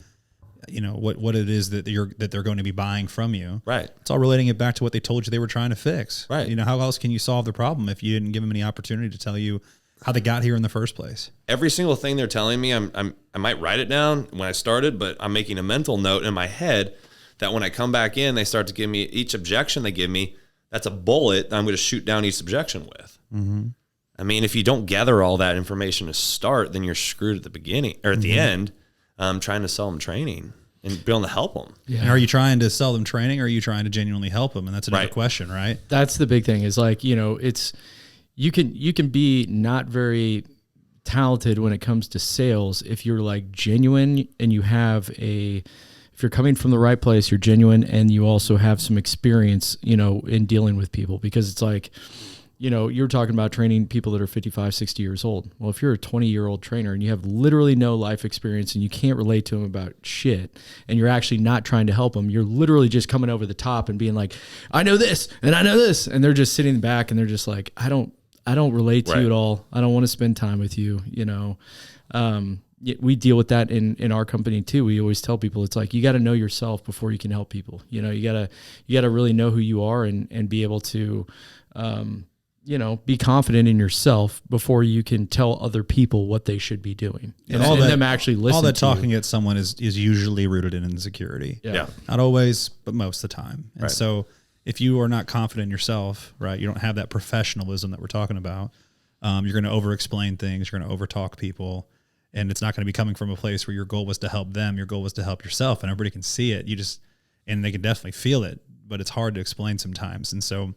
what it is that they're going to be buying from you. Right. It's all relating it back to what they told you they were trying to fix. Right. How else can you solve the problem if you didn't give them any opportunity to tell you how they got here in the first place? Every single thing they're telling me, I might write it down when I started, but I'm making a mental note in my head that when I come back in, they start to give me each objection they give me. That's a bullet I'm going to shoot down each objection with. Mm-hmm. I mean, if you don't gather all that information to start, then you're screwed at the beginning or at the end, trying to sell them training and be able to help them. Yeah. And are you trying to sell them training, or are you trying to genuinely help them? And that's another question, right? That's the big thing, is like, it's, you can be not very talented when it comes to sales if you're like genuine and you have if you're coming from the right place, you're genuine, and you also have some experience, in dealing with people. Because it's like, you're talking about training people that are 55, 60 years old. Well, if you're a 20-year-old trainer and you have literally no life experience and you can't relate to them about shit, and you're actually not trying to help them, you're literally just coming over the top and being like, I know this and I know this. And they're just sitting back and they're just like, I don't I don't relate to Right. you at all. I don't want to spend time with you. We deal with that in our company too. We always tell people it's like, you got to know yourself before you can help people. You got to really know who you are and be able to, be confident in yourself before you can tell other people what they should be doing. And them actually listen. All that to talking you. at someone is usually rooted in insecurity. Yeah. Not always, but most of the time. And Right. so if you are not confident in yourself, right, you don't have that professionalism that we're talking about. You're going to over-explain things. You're going to over-talk people. And it's not going to be coming from a place where your goal was to help them. Your goal was to help yourself, and everybody can see it. And they can definitely feel it, but it's hard to explain sometimes. And so,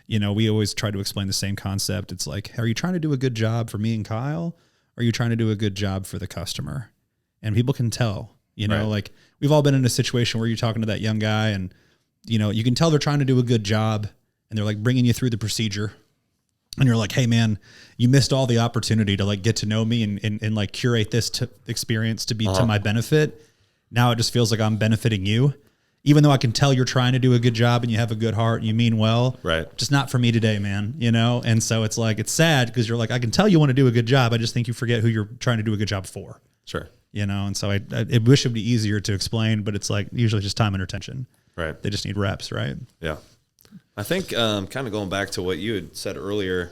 we always try to explain the same concept. It's like, are you trying to do a good job for me and Kyle? Or are you trying to do a good job for the customer? And people can tell, Right. like we've all been in a situation where you're talking to that young guy and, you can tell they're trying to do a good job and they're like bringing you through the procedure. And you're like, hey man, you missed all the opportunity to like get to know me and like curate this experience to be to my benefit. Now it just feels like I'm benefiting you, even though I can tell you're trying to do a good job and you have a good heart and you mean well, Right. just not for me today, man. And so it's like, it's sad because you're like, I can tell you want to do a good job. I just think you forget who you're trying to do a good job for, Sure. and so I wish it'd be easier to explain, but it's like usually just time and attention. Right. They just need reps. Right. Yeah. I think kind of going back to what you had said earlier,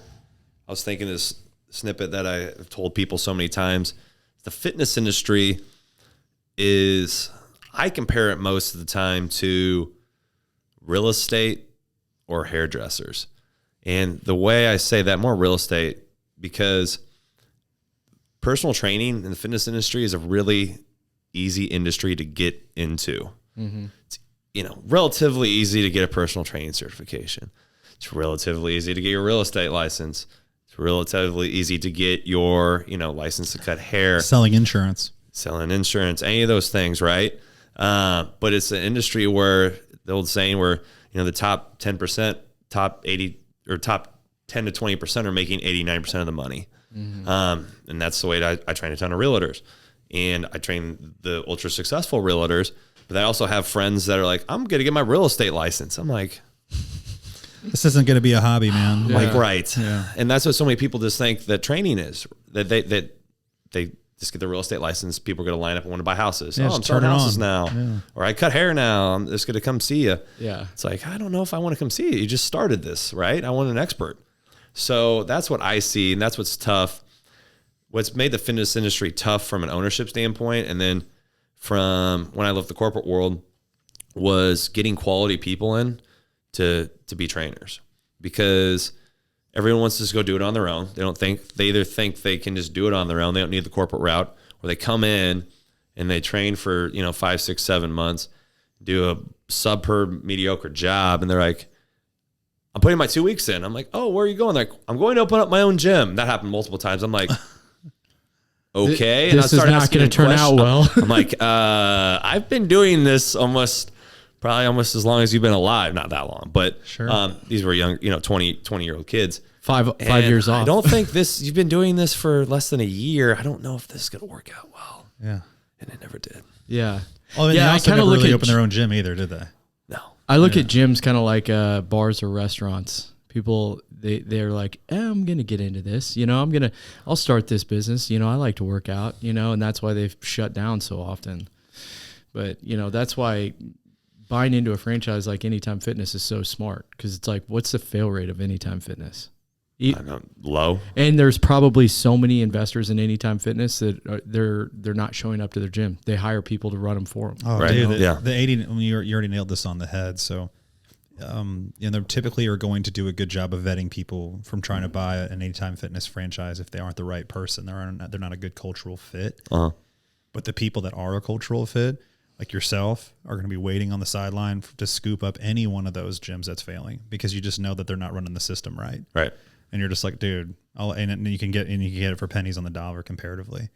I was thinking this snippet that I have told people so many times. The fitness industry I compare it most of the time to real estate or hairdressers. And the way I say that, more real estate, because personal training in the fitness industry is a really easy industry to get into. Mm-hmm. It's relatively easy to get a personal training certification. It's relatively easy to get your real estate license. It's relatively easy to get your, license to cut hair. Selling insurance, any of those things, right? But it's an industry where the old saying where, the top 10%, top 80 or top 10 to 20% are making 89% of the money. Mm-hmm. And that's the way I train a ton of realtors, and I train the ultra successful realtors. But I also have friends that are like, I'm going to get my real estate license. I'm like, this isn't going to be a hobby, man. like, right. Yeah. And that's what so many people just think that training is, that they just get the real estate license. People are going to line up and want to buy houses. Yeah, I'm just starting turn it houses on. now. Yeah. Or I cut hair now. I'm just going to come see you. Yeah. It's like, I don't know if I want to come see you. You just started this, right? I want an expert. So that's what I see. And that's what's tough. What's made the fitness industry tough from an ownership standpoint, and then from when I left the corporate world, was getting quality people in to be trainers, because everyone wants to just go do it on their own. They either think they can just do it on their own. They don't need the corporate route, or they come in and they train for, 5, 6, 7 months, do a subpar mediocre job. And they're like, I'm putting my 2 weeks in. I'm like, oh, where are you going? They're like, I'm going to open up my own gym. That happened multiple times. I'm like, okay. This is not going to turn out well. I'm like, I've been doing this probably almost as long as you've been alive. Not that long, but Sure. These were young, 20-year-old kids. Five years off. I don't think you've been doing this for less than a year. I don't know if this is going to work out well. Yeah. And it never did. Yeah. Oh, Yeah, they I also kinda never look really at opened their own gym either, did they? No. I look at gyms kind of like bars or restaurants. People, they're like, I'm going to get into this. I'll start this business. I like to work out, and that's why they've shut down so often. But, that's why buying into a franchise like Anytime Fitness is so smart, because it's like, what's the fail rate of Anytime Fitness? I know, low. And there's probably so many investors in Anytime Fitness that they're not showing up to their gym. They hire people to run them for them. Oh, Right. dude, Yeah. the 80. You already nailed this on the head. So, they typically are going to do a good job of vetting people from trying to buy an Anytime Fitness franchise. If they aren't the right person, they're not a good cultural fit. Uh-huh. But the people that are a cultural fit, like yourself, are going to be waiting on the sideline to scoop up any one of those gyms that's failing, because you just know that they're not running the system right. Right. And you're just like, dude, and you can get it for pennies on the dollar comparatively.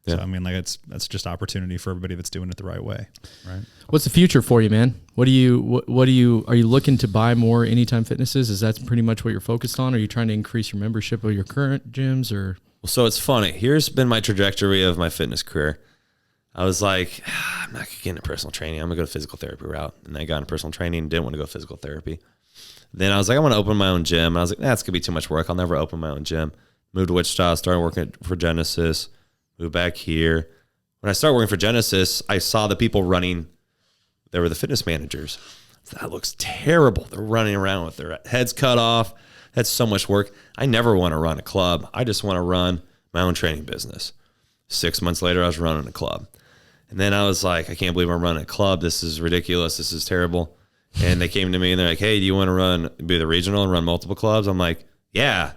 So Yeah. I mean, like that's just opportunity for everybody that's doing it the right way, right? What's the future for you, man? Are you looking to buy more Anytime Fitnesses? Is that pretty much what you're focused on? Are you trying to increase your membership of your current gyms, or? Well, so it's funny. Here's been my trajectory of my fitness career. I was like, I'm not going to get into personal training. I'm going to go to physical therapy route. And I got into personal training and didn't want to go physical therapy. Then I was like, I want to open my own gym. And I was like, that's going to be too much work. I'll never open my own gym. Moved to Wichita, started working for Genesis, moved back here. When I started working for Genesis, I saw the people running. They were the fitness managers. That looks terrible. They're running around with their heads cut off. That's so much work. I never want to run a club. I just want to run my own training business. 6 months later, I was running a club. And then I was like, I can't believe I'm running a club. This is ridiculous. This is terrible. And they came to me and they're like, hey, do you want to be the regional and run multiple clubs? I'm like, yeah.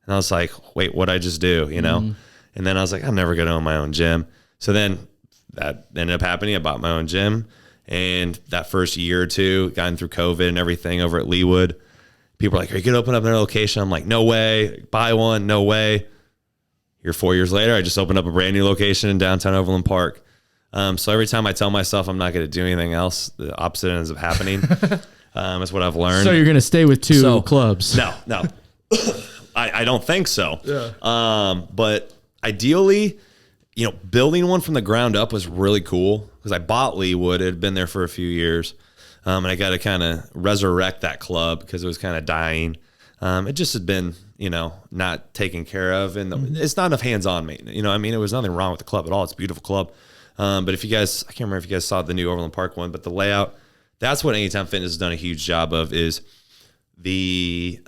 And I was like, wait, what'd I just do? You know? And then I was like, I'm never going to own my own gym. So then that ended up happening. I bought my own gym. And that first year or two, gotten through COVID and everything over at Leawood, people are like, are you going to open up another location? I'm like, no way. Buy one. No way. Here 4 years later, I just opened up a brand new location in downtown Overland Park. So every time I tell myself I'm not going to do anything else, the opposite ends up happening. That's what I've learned. So you're going to stay with two clubs? No. I don't think so. Yeah. But ideally, building one from the ground up was really cool because I bought Leawood. It had been there for a few years. And I got to kind of resurrect that club because it was kind of dying. It just had been, not taken care of. And it's not enough hands-on maintenance. It was nothing wrong with the club at all. It's a beautiful club. But I can't remember if you guys saw the new Overland Park one, but the layout, that's what Anytime Fitness has done a huge job of is the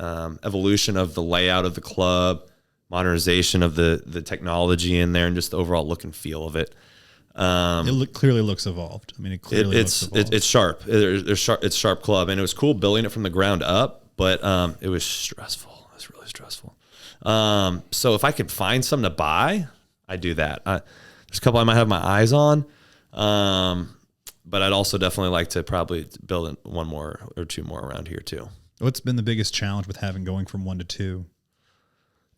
evolution of the layout of the club, modernization of the technology in there, and just the overall look and feel of it. It clearly looks evolved. It clearly looks evolved. It's sharp. It's sharp club, and it was cool building it from the ground up, but it was stressful. It was really stressful. So if I could find something to buy, I'd do that. There's a couple I might have my eyes on, but I'd also definitely like to probably build one more or two more around here too. What's been the biggest challenge with going from one to two?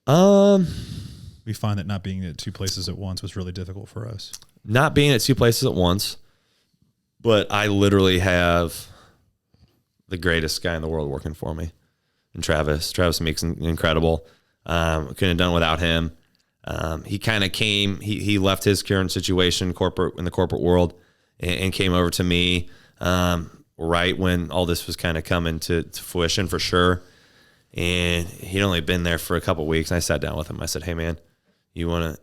We find that not being at two places at once was really difficult for us. Not being at two places at once, but I literally have the greatest guy in the world working for me, and Travis. Travis makes incredible. Couldn't have done without him. He kind of came. He left his current situation in the corporate world and came over to me right when all this was kind of coming to fruition for sure. And he'd only been there for a couple of weeks. And I sat down with him. I said, "Hey man, you wanna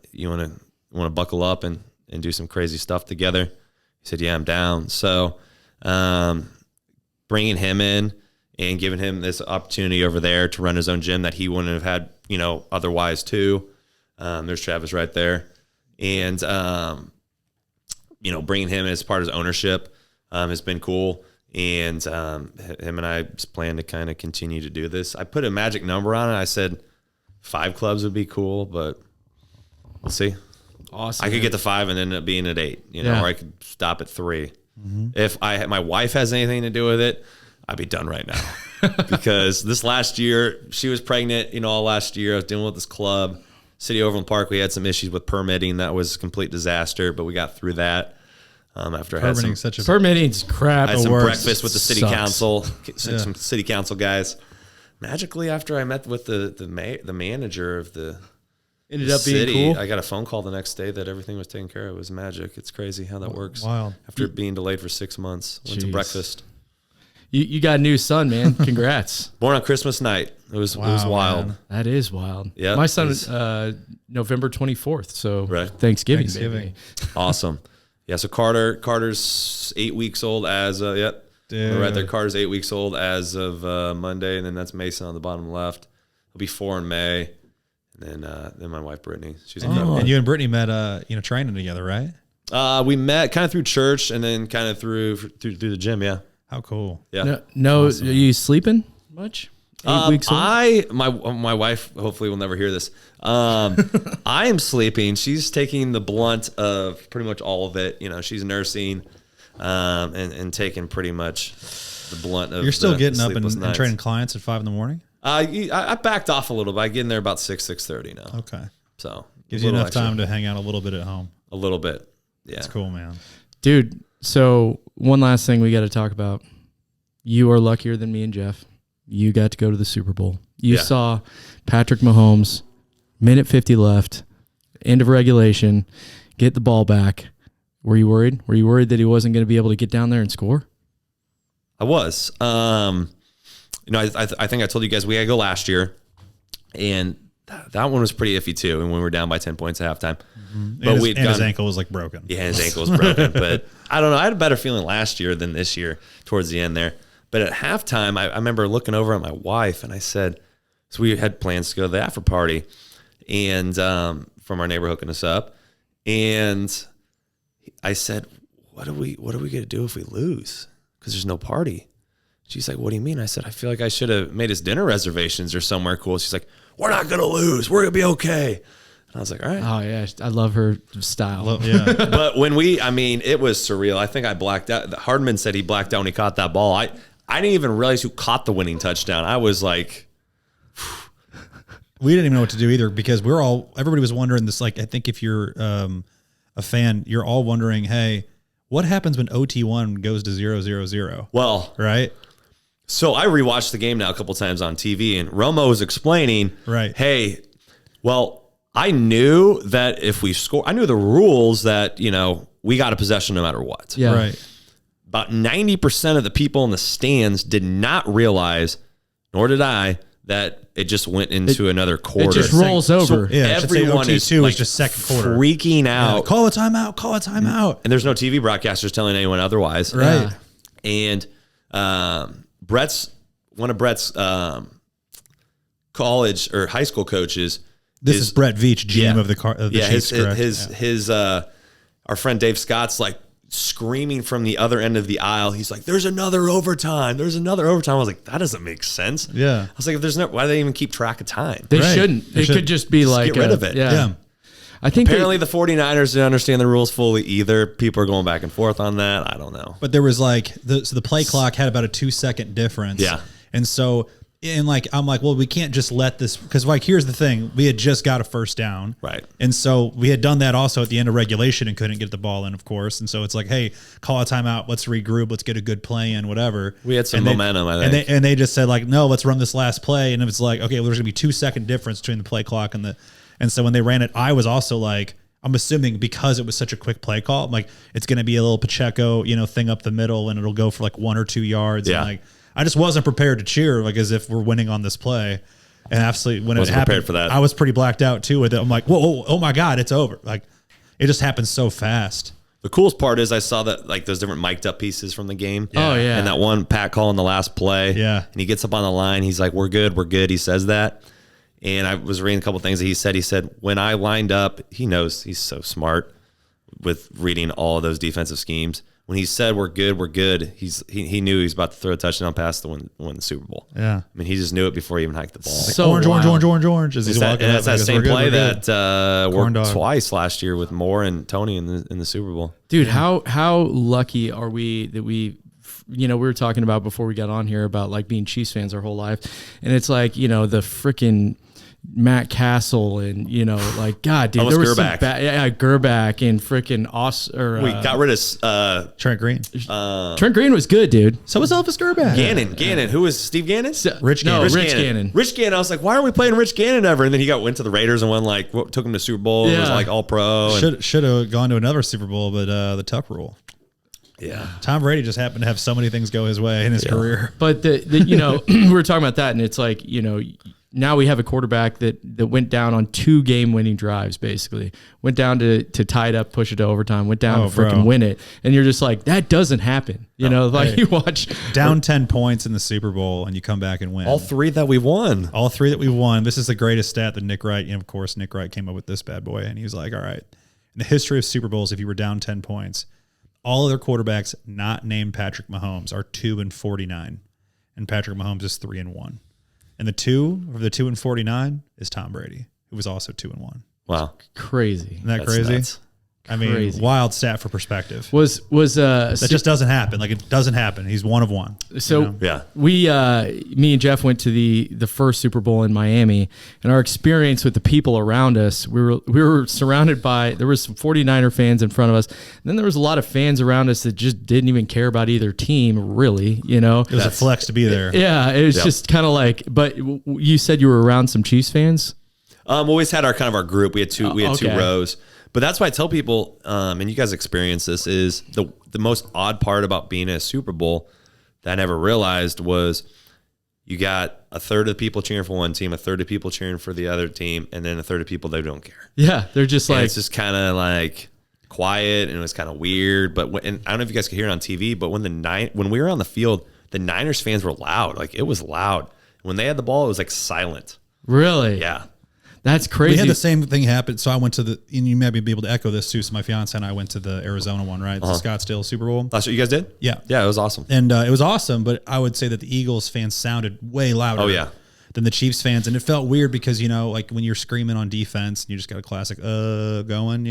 buckle up and do some crazy stuff together?" He said, "Yeah, I'm down." So bringing him in and giving him this opportunity over there to run his own gym that he wouldn't have had, otherwise too. There's Travis right there. And, bringing him as part of his ownership has been cool. And him and I plan to kind of continue to do this. I put a magic number on it. I said 5 clubs would be cool, but we'll see. Awesome. I could get to 5 and end up being at 8, or I could stop at 3. Mm-hmm. If my wife has anything to do with it, I'd be done right now. Because this last year, she was pregnant, all last year. I was dealing with this club. City of Overland Park, we had some issues with permitting. That was a complete disaster, but we got through that. After I had permitting's crap. I had some breakfast with the city council, some city council guys. Magically, after I met with the manager of the ended up city, being cool. I got a phone call the next day that everything was taken care of. It was magic. It's crazy how that works. Wild. After being delayed for 6 months, went to breakfast. You got a new son, man. Congrats. Born on Christmas night. It was wild. Man. That is wild. Yeah. My son is November 24th, so Thanksgiving. Baby. Awesome. Yeah, so Carter's 8 weeks old as right there. Carter's 8 weeks old as of Monday, and then that's Mason on the bottom left. He'll be 4 in May, and then my wife Brittany. She's incredible. And you and Brittany met training together, right? We met kind of through church, and then kind of through the gym. Yeah. How cool. Yeah. No, awesome. Are you sleeping much? 8 weeks old? My wife hopefully will never hear this. I am sleeping. She's taking the blunt of pretty much all of it. She's nursing, and taking pretty much the blunt of. You're still getting up and training clients at 5 a.m? I backed off a little bit. I get in there about 6:30 now. Okay. So gives you enough time to hang out a little bit at home. A little bit. Yeah. That's cool, man. Dude, so one last thing we got to talk about. You are luckier than me and Jeff. You got to go to the Super Bowl. You saw Patrick Mahomes, minute 50 left, end of regulation, get the ball back. Were you worried? Were you worried that he wasn't going to be able to get down there and score? I was. I think I told you guys we had to go last year, and that one was pretty iffy too. And when we were down by 10 points at halftime, but his ankle was like broken. Yeah, his ankle was broken. But I don't know. I had a better feeling last year than this year towards the end there. But at halftime, I remember looking over at my wife and I said, so we had plans to go to the after party, and from our neighbor hooking us up, and I said, what are we going to do if we lose? Because there's no party. She's like, what do you mean? I said, I feel like I should have made us dinner reservations or somewhere cool. She's like, we're not going to lose. We're going to be okay. And I was like, all right. Oh, yeah. I love her style. Yeah. But when it was surreal. I think I blacked out. Hardman said he blacked out when he caught that ball. I didn't even realize who caught the winning touchdown. I was like, we didn't even know what to do either, because everybody was wondering this. Like, I think if you're a fan, you're all wondering, hey, what happens when OT1 goes to 0-0-0? well, Right? so I rewatched the game now a couple times on TV, and Romo was explaining, Right. hey, well, I knew that if we score, I knew the rules that, we got a possession no matter what. Yeah. Right. About 90% of the people in the stands did not realize, nor did I, that it just went into another quarter. It just rolls over. Yeah, I should say Everyone is OT2 like is just second quarter. freaking out. Call a timeout. Call a timeout. And there's no TV broadcasters telling anyone otherwise. Right. And one of Brett's college or high school coaches. This is Brett Veach, GM of the Chiefs. His our friend Dave Scott's like screaming from the other end of the aisle. He's like, "There's another overtime. There's another overtime." I was like, "That doesn't make sense." Yeah. I was like, "If there's no, why do they even keep track of time?" They Right. shouldn't. They It should. could just be like get rid of it. Yeah. I think Apparently, the 49ers didn't understand the rules fully either. People are going back and forth on that. I don't know. But there was like the play clock had about a 2-second difference. Yeah. And so I'm like, well, we can't just let this, because like, here's the thing, we had just got a first down. Right. And so we had done that also at the end of regulation and couldn't get the ball in, of course. And so it's like, hey, call a timeout. Let's regroup. Let's get a good play in, whatever. We had some momentum, I think. And they just said like, no, let's run this last play. And it was like, okay, well, there's gonna be 2-second difference between the play clock and so when they ran it, I was also like, I'm assuming because it was such a quick play call, I'm like, it's going to be a little Pacheco, thing up the middle, and it'll go for like 1 or 2 yards. Yeah. And like, I just wasn't prepared to cheer like as if we're winning on this play. And absolutely, when it happened, for that. I was pretty blacked out too with it. I'm like, whoa, oh my God, it's over. Like, it just happened so fast. The coolest part is I saw that like those different mic'd up pieces from the game. Oh, yeah. And that one Pat call in the last play. Yeah. And he gets up on the line. He's like, we're good. He says that. And I was reading a couple things that he said. He said, when I lined up, he knows, he's so smart with reading all of those defensive schemes. When he said, we're good, he knew he was about to throw a touchdown pass to win the Super Bowl. Yeah. I mean, he just knew it before he even hiked the ball. So orange. As he's walking That's up, that he goes, same "We're good, play we're good." that Corn worked dog. twice last year with Moore and Tony in the Super Bowl. Dude, how lucky are we that we were talking about before we got on here about like being Chiefs fans our whole life. And it's like, the freaking Matt Castle and, like, God, dude, Almost there was Gerback. some Gerback and freaking We got rid of Trent Green. Trent Green was good, dude. So was Elvis Gerback. Gannon. Who was Steve Gannon? Rich Gannon. No, Rich Gannon. Rich Gannon. I was like, why aren't we playing Rich Gannon ever? And then he went to the Raiders and won took him to Super Bowl. And was Yeah. like all pro. Should have gone to another Super Bowl, but the Tuck rule. Yeah. Tom Brady just happened to have so many things go his way in his career. But we were talking about that, and it's like, now we have a quarterback that went down on 2 game-winning drives, basically. Went down to tie it up, push it to overtime, went down to freaking win it. And you're just like, that doesn't happen. You watch. Down 10 points in the Super Bowl, and you come back and win. All 3 that we won. All 3 that we won. This is the greatest stat that Nick Wright, of course, Nick Wright came up with this bad boy, and he was like, all right, in the history of Super Bowls, if you were down 10 points, all other quarterbacks not named Patrick Mahomes are 2-49, and Patrick Mahomes is 3-1. And the 2-49 is Tom Brady, who was also 2-1. Wow. Crazy. Isn't that That's crazy? nuts. I mean, Crazy. wild stat for perspective. Was That just doesn't happen. Like, it doesn't happen. He's one of one. So Yeah. me and Jeff went to the first Super Bowl in Miami, and our experience with the people around us, we were surrounded by, there was some 49er fans in front of us. And then there was a lot of fans around us that just didn't even care about either team, really, It was a flex to be there. Yeah, it was just kind of like, but you said you were around some Chiefs fans? We always had our group. We had two okay. rows. But that's why I tell people, and you guys experience this, is the most odd part about being at a Super Bowl that I never realized was you got a third of the people cheering for one team, a third of people cheering for the other team, and then a third of people that don't care. Yeah, they're just And like it's just kind of like quiet, and it was kind of weird. But and I don't know if you guys could hear it on TV, but when we were on the field, the Niners fans were loud. Like, it was loud. When they had the ball, it was like silent. really. Yeah. That's crazy. We had the same thing happen. So I went to and you may be able to echo this too. So my fiance and I went to the Arizona one, right? The Scottsdale Super Bowl. That's what you guys did? Yeah. Yeah, it was awesome. And it was awesome, but I would say that the Eagles fans sounded way louder than the Chiefs fans. And it felt weird because, like when you're screaming on defense and you just got a classic going,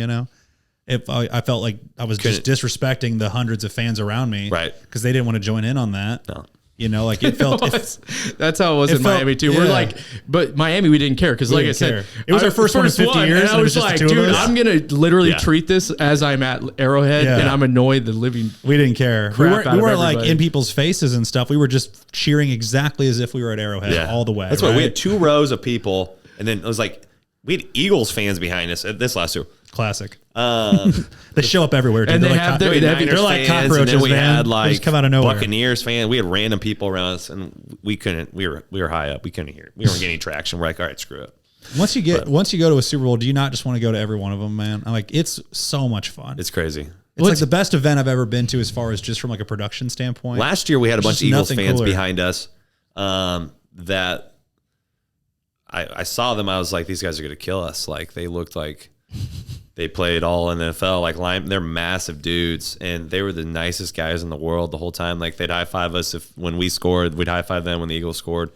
I felt like I was just disrespecting the hundreds of fans around me. Right. Because they didn't want to join in on that. No. Like it felt. That's how it was in Miami too. Yeah. We're like, but Miami we didn't care because, like I said, it was our first one in 50 years. And I was just like, the two of dude, us. I'm gonna literally treat this as I'm at Arrowhead, and I'm annoyed the living. We didn't care. We crap out of weren't like everybody. in people's faces and stuff. We were just cheering exactly as if we were at Arrowhead all the way. That's why we had 2 rows of people, and then it was like we had Eagles fans behind us at this last year. Classic. They show up everywhere, dude. And they're they like, have their- they're like fans, cockroaches, and then we man. had They just come out of nowhere. Buccaneers fans. We had random people around us, and we couldn't. We were high up. We couldn't hear. We weren't getting any traction. We're like, all right, screw it. Once you go to a Super Bowl, do you not just want to go to every one of them, man? I'm like, it's so much fun. It's crazy. It's like the best event I've ever been to as far as just from like a production standpoint. Last year we had a bunch of There's Eagles nothing fans cooler. behind us. That I saw them. I was like, these guys are gonna kill us. Like, they looked like they played all in the NFL. Like, they're massive dudes, and they were the nicest guys in the world the whole time. Like, they'd high five us when we scored. We'd high five them when the Eagles scored.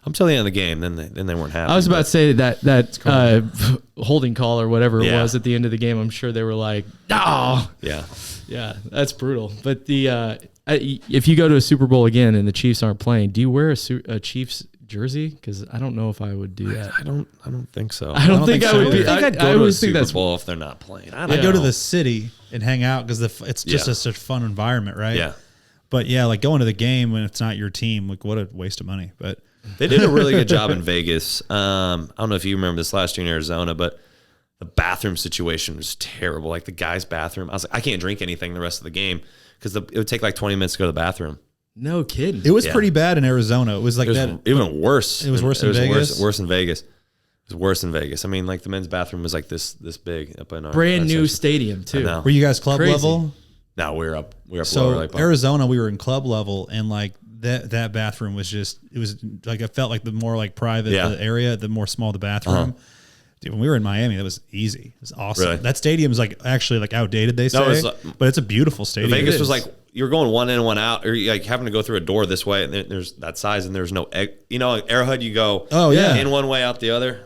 Until the end of the game, then they weren't happy. I was about to say that holding call or whatever it Yeah. was at the end of the game. I'm sure they were like, "Oh, yeah, that's brutal." But if you go to a Super Bowl again and the Chiefs aren't playing, do you wear a Chiefs jersey? Because I don't know if I would do that. I don't think so. I don't think I would be. I'd I go to a always think Super that's Bowl if they're not playing. I go to the city and hang out because it's just such a fun environment, right? Yeah. But yeah, like going to the game when it's not your team, like what a waste of money. But They did a really good job in Vegas. I don't know if you remember this last year in Arizona, but the bathroom situation was terrible. Like, the guy's bathroom, I was like, I can't drink anything the rest of the game because it would take like 20 minutes to go to the bathroom. no kidding. it was pretty bad in Arizona. It was like It was that. even worse. It was worse in Vegas? Worse in Vegas. It was worse in Vegas. I mean, like, the men's bathroom was like this big up in our Brand new section. stadium too. I know. Were you guys club Crazy. level? No, we're up lower. So Like, Arizona, we were in club level, and like that bathroom was just, it was like, it felt like the more like private the area, the more small the bathroom. Dude, when we were in Miami, that was easy. It was awesome. Really? That stadium is like actually like outdated, they say, it's but it's a beautiful stadium. Vegas was like, you're going one in, one out, or you're like having to go through a door this way, and there's that size, and there's no egg. At Arrowhead, you go in one way, out the other.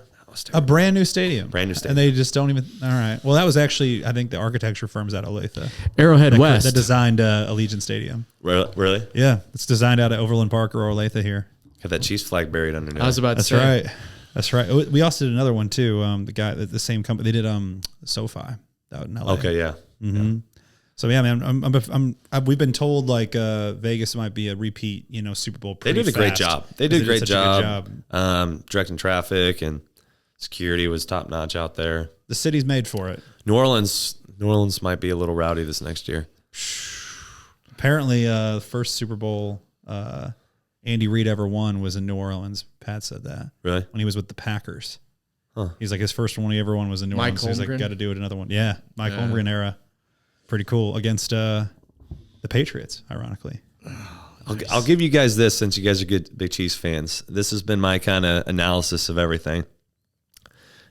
a brand new stadium. Brand new stadium. And they just don't even, all right. Well, that was actually, I think, the architecture firm's out of Olathe. Arrowhead West. That designed Allegiant Stadium. Really? Yeah. It's designed out of Overland Park or Olathe here. Got that Chiefs flag buried underneath. I was about to That's say. right. That's right. We also did another one too. The same company, they did SoFi out in LA. Okay, yeah. Mm-hmm. So yeah, man, we've been told like Vegas might be a repeat, Super Bowl. They did a great job. They did a great such a good job. Directing traffic, and security was top notch out there. The city's made for it. New Orleans might be a little rowdy this next year. Apparently, the first Super Bowl Andy Reid ever won was in New Orleans. Pat said that. Really? When he was with the Packers. Huh. He's like, his first one he ever won was in New Mike Orleans. He's like, Holmgren? got to do it another one. Yeah, Mike Holmgren era. Pretty cool against the Patriots, ironically. I'll give you guys this, since you guys are big Chiefs fans. This has been my kind of analysis of everything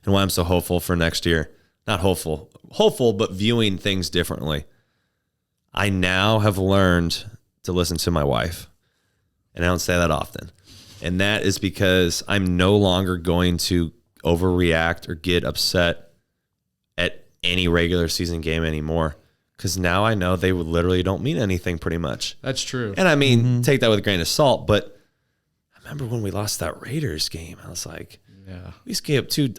and why I'm so hopeful for next year. Not hopeful, but viewing things differently. I now have learned to listen to my wife, and I don't say that often. And that is because I'm no longer going to overreact or get upset at any regular season game anymore. Because now I know they literally don't mean anything pretty much. That's true. And I mean, take that with a grain of salt. But I remember when we lost that Raiders game, I was like, we just gave up two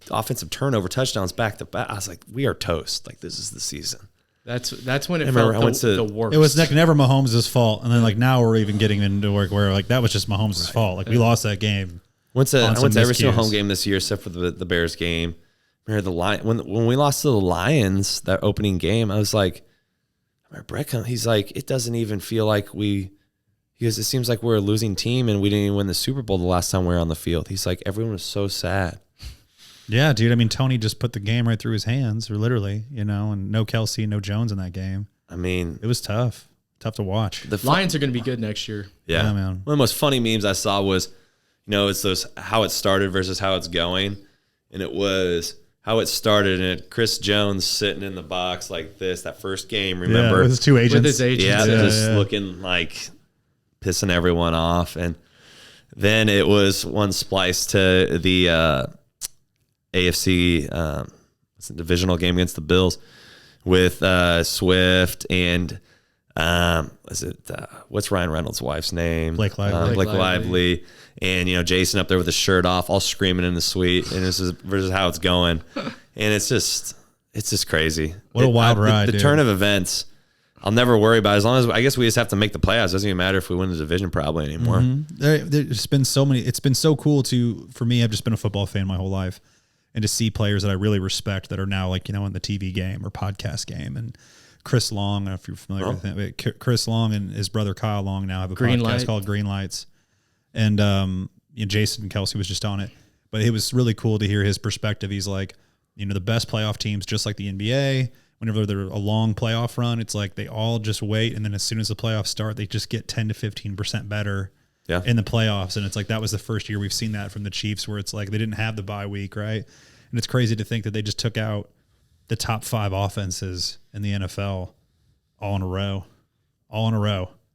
offensive turnover touchdowns back to back. I was like, we are toast. Like, this is the season. That's when it remember felt I the worst. It was never Mahomes' fault. And then like now we're even getting into work where like that was just Mahomes' fault. Like we lost that game. I went to every single miscues. home game this year except for the Bears game. Remember the when we lost to the Lions, that opening game, I was like, Brett, he's like, it doesn't even feel like we He goes, it seems like we're a losing team and we didn't even win the Super Bowl the last time we were on the field. He's like, everyone was so sad. Yeah, dude. I mean, Tony just put the game right through his hands, or literally, and no Kelsey, no Jones in that game. I mean, it was tough to watch. The Lions are going to be good next year. Yeah, man. One of the most funny memes I saw was, it's those how it started versus how it's going. And it was how it started, and Chris Jones sitting in the box like this, that first game, remember? Yeah, with his two agents. With his agents. Yeah, just looking like pissing everyone off. And then it was one splice to the AFC divisional game against the Bills with Swift and what's Ryan Reynolds' wife's name? Blake Lively. Blake Lively. And, Jason up there with his shirt off, all screaming in the suite. And this is versus how it's going. And it's just crazy. What a wild ride, The dude. turn of events, I'll never worry about it. As long as, I guess we just have to make the playoffs. It doesn't even matter if we win the division probably anymore. Mm-hmm. There's been so many. It's been so cool for me, I've just been a football fan my whole life. And to see players that I really respect that are now in the TV game or podcast game. And Chris Long, I don't know if you're familiar with him. Chris Long and his brother Kyle Long now have a podcast called Green Lights. And Jason Kelsey was just on it. But it was really cool to hear his perspective. He's like, the best playoff teams, just like the NBA, whenever they're a long playoff run, it's like they all just wait. And then as soon as the playoffs start, they just get 10 to 15% better in the playoffs. And it's like that was the first year we've seen that from the Chiefs, where it's like they didn't have the bye week, right? And it's crazy to think that they just took out the top 5 offenses in the NFL all in a row.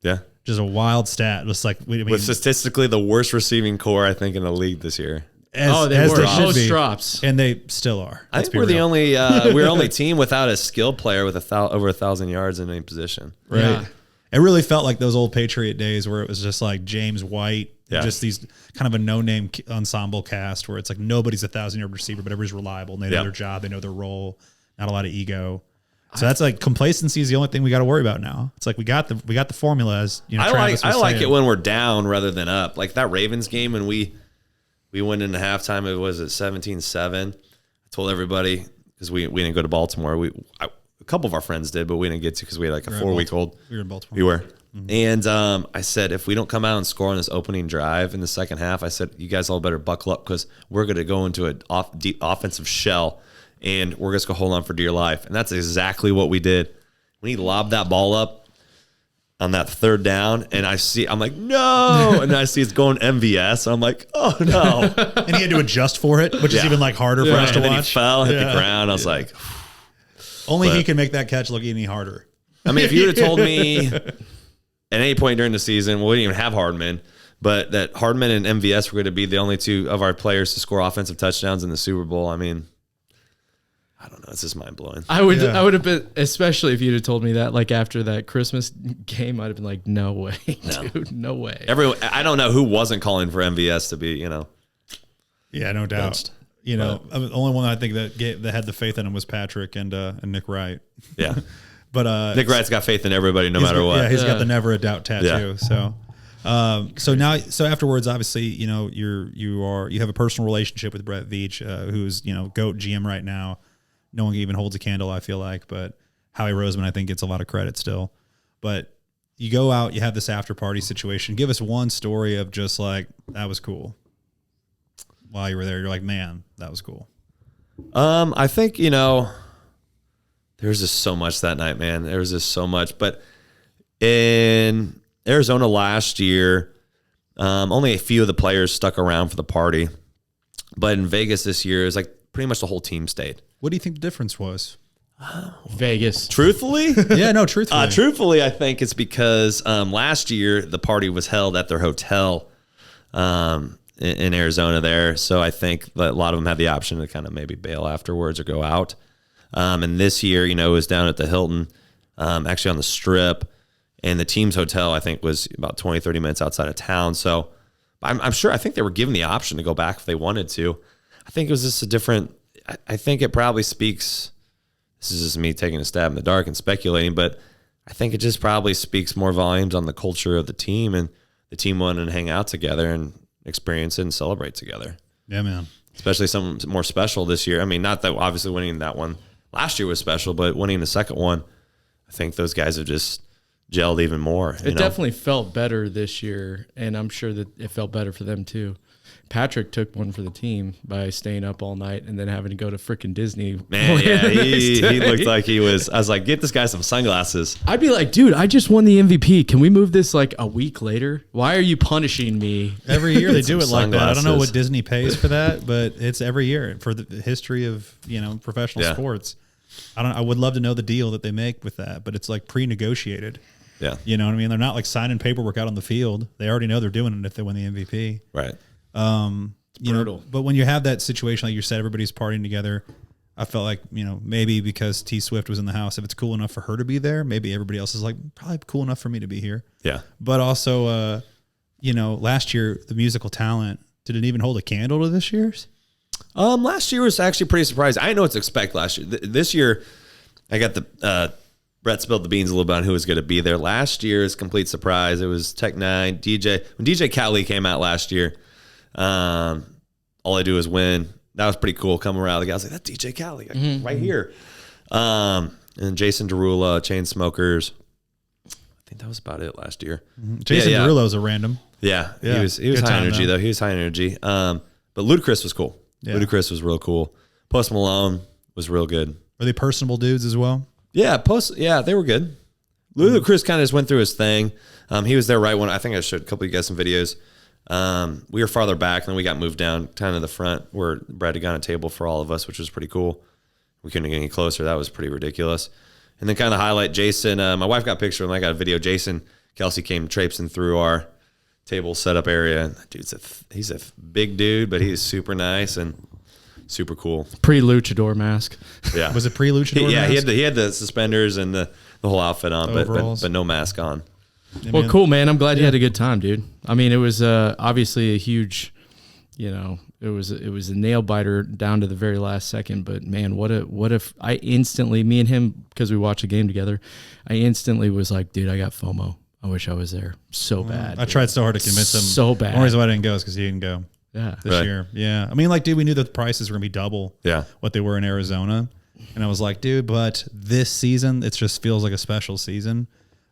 Yeah. Just a wild stat. Just like with statistically the worst receiving core, I think, in the league this year. They were most drops, and they still are. I think we're the only team without a skill player with over 1,000 yards in any position. Right. Yeah. It really felt like those old Patriot days where it was just like James White, just these kind of a no-name ensemble cast where it's like nobody's a 1,000-yard receiver, but everybody's reliable and they know their job, they know their role, not a lot of ego. So that's like complacency is the only thing we got to worry about now. It's like we got the formula, as I like it when we're down rather than up. Like that Ravens game when we went into halftime. It was at 17-7. I told everybody because we didn't go to Baltimore. A couple of our friends did, but we didn't get to because we had like a 4-week-old. We were in Baltimore. We were. Mm-hmm. And I said, if we don't come out and score on this opening drive in the second half, I said, you guys all better buckle up because we're going to go into a deep offensive shell. And we're just going to hold on for dear life. And that's exactly what we did. When he lobbed that ball up on that third down, and I'm like, no. And I see it's going MVS. And I'm like, oh, no. And he had to adjust for it, which is even like harder for us to and then watch. He fell, hit the ground. I was like, only he can make that catch look any harder. I mean, if you would have told me at any point during the season, we didn't even have Hardman, but that Hardman and MVS were going to be the only two of our players to score offensive touchdowns in the Super Bowl, I mean, I don't know. It's just mind blowing. I would have been, especially if you'd have told me that, like after that Christmas game, I'd have been like, no way, dude, no way. I don't know who wasn't calling for MVS to be, Yeah, no doubt. benched. The only one I think that had the faith in him was Patrick and Nick Wright. Yeah. But Nick Wright's got faith in everybody, no matter what. Yeah, he's got the never a doubt tattoo. Yeah. So afterwards, obviously, you have a personal relationship with Brett Veach, who's GOAT GM right now. No one even holds a candle, I feel like, but Howie Roseman, I think, gets a lot of credit still. But you go out, you have this after party situation. Give us one story of just like, that was cool. While you were there, you're like, man, that was cool. I think, there was just so much that night, man. There was just so much. But in Arizona last year, only a few of the players stuck around for the party. But in Vegas this year, it was like pretty much the whole team stayed. What do you think the difference was? Vegas. Truthfully? Yeah, no, truthfully. Truthfully, I think it's because last year the party was held at their hotel in Arizona there. So I think that a lot of them had the option to kind of maybe bail afterwards or go out. And this year, it was down at the Hilton, actually on the Strip. And the team's hotel, I think, was about 20, 30 minutes outside of town. So I'm sure, I think they were given the option to go back if they wanted to. I think it was just a different, I think it probably speaks, this is just me taking a stab in the dark and speculating, but I think it just probably speaks more volumes on the culture of the team and the team wanting to hang out together and experience it and celebrate together. Yeah, man. Especially something more special this year. I mean, not that obviously winning that one last year was special, but winning the second one, I think those guys have just gelled even more. It definitely felt better this year, and I'm sure that it felt better for them too. Patrick took one for the team by staying up all night and then having to go to freaking Disney. Man, yeah, he looked like he was. I was like, get this guy some sunglasses. I'd be like, dude, I just won the MVP. Can we move this like a week later? Why are you punishing me? Every year they do it like that. I don't know sunglasses. what Disney pays for that, but it's every year for the history of, professional sports. I would love to know the deal that they make with that, but it's like pre-negotiated. Yeah. You know what I mean? They're not like signing paperwork out on the field. They already know they're doing it if they win the MVP. Right. Brutal. But when you have that situation, like you said, everybody's partying together. I felt like, maybe because T Swift was in the house, if it's cool enough for her to be there, maybe everybody else is like, probably cool enough for me to be here. Yeah. But also, last year, the musical talent, did it even hold a candle to this year's? Last year was actually pretty surprising. I didn't know what to expect last year. This year, I got the Brett spilled the beans a little bit on who was going to be there. Last year's complete surprise. It was Tech Nine, DJ. When DJ Khaled came out last year, all I do is win. That was pretty cool. Coming around, the guy was like, "That's DJ Khaled, right here." And Jason Derulo, Chainsmokers. I think that was about it last year. Jason Derulo's a random. Yeah, Yeah. he was Good high time, energy though. though. He was high energy. But Ludacris was cool. Yeah. Ludacris was real cool. Post Malone was real good. Are they personable dudes as well? Yeah, they were good. Ludacris kind of just went through his thing. He was there right when I think I showed a couple of you guys some videos. We were farther back, and then we got moved down kind of the front where Brad had got a table for all of us, which was pretty cool. We couldn't get any closer. That was pretty ridiculous. And then kind of highlight Jason. My wife got a picture and I got a video. Jason Kelsey came traipsing through our table setup area. And that dude's he's a big dude, but he's super nice and super cool. Pre-luchador mask. Yeah. Was it pre-luchador? Yeah, mask? he had the suspenders and the whole outfit on, but no mask on. Yeah, Well, man. cool, man. I'm glad you had a good time, dude. I mean, it was obviously a huge, it was a nail biter down to the very last second. But man, what if I instantly, me and him, because we watched a game together, I instantly was like, dude, I got FOMO. I wish I was there so bad. I tried so hard to convince him. So bad. The only reason why I didn't go is because he didn't go Yeah. this Right. year. Yeah. I mean, like, dude, we knew that the prices were going to be double what they were in Arizona. And I was like, dude, but this season, it just feels like a special season.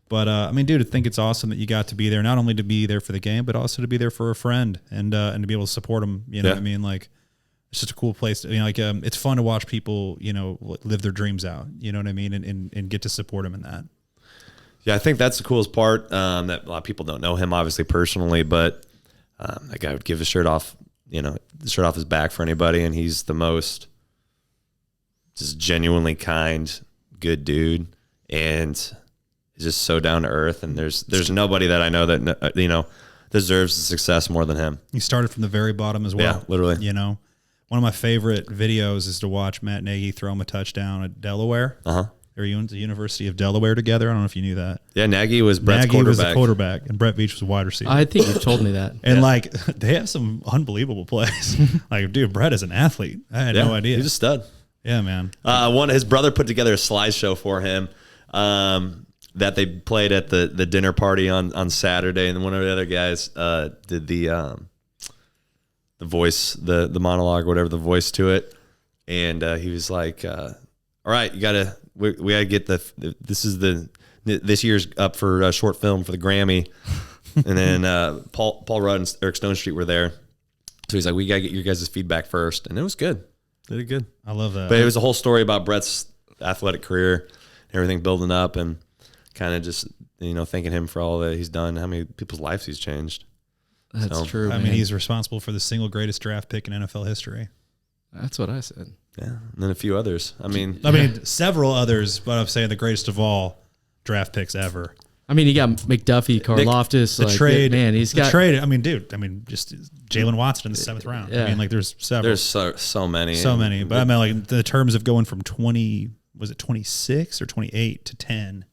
But, I mean, dude, I think it's awesome that you got to be there, not only to be there for the game, but also to be there for a friend and to be able to support him. You know what I mean? Like, it's just a cool place. It's fun to watch people, live their dreams out. You know what I mean? And get to support them in that. Yeah, I think that's the coolest part. That a lot of people don't know him obviously personally, but that guy would give his shirt off, the shirt off his back for anybody, and he's the most just genuinely kind, good dude, and he's just so down to earth. And there's nobody that I know that deserves the success more than him. He started from the very bottom as well. Yeah, literally. One of my favorite videos is to watch Matt Nagy throw him a touchdown at Delaware. Uh-huh. They went to the University of Delaware together. I don't know if you knew that. Yeah, Nagy was Brett's Nagy quarterback. was the quarterback, and Brett Veach was wide receiver. I think you told me that. And they have some unbelievable plays. Like, dude, Brett is an athlete. I had no idea. He's a stud. Yeah, man. His brother put together a slideshow for him that they played at the dinner party on Saturday, and then one of the other guys did the voice, the monologue, whatever, the voice to it, and he was like, "All right, we gotta get this year's up for short film for the Grammy," and then Paul Rudd and Eric Stone Street were there, so he's like, "We gotta get your guys' feedback first," and it was good. They did good. I love that. But it was a whole story about Brett's athletic career, everything building up, and kind of just thanking him for all that he's done, how many people's lives he's changed. That's true. I man. mean, he's responsible for the single greatest draft pick in NFL history. That's what I said. Yeah, and then a few others. I mean, Several others, but I'm saying the greatest of all draft picks ever. I mean, he got McDuffie, Karlaftis. The trade, man, he's got trade. I mean, dude. I mean, just Jalen Watson in the 7th round. Yeah. I mean, there's several. there's so many. So many. But I mean, like the terms of going from 26 or 28 to 10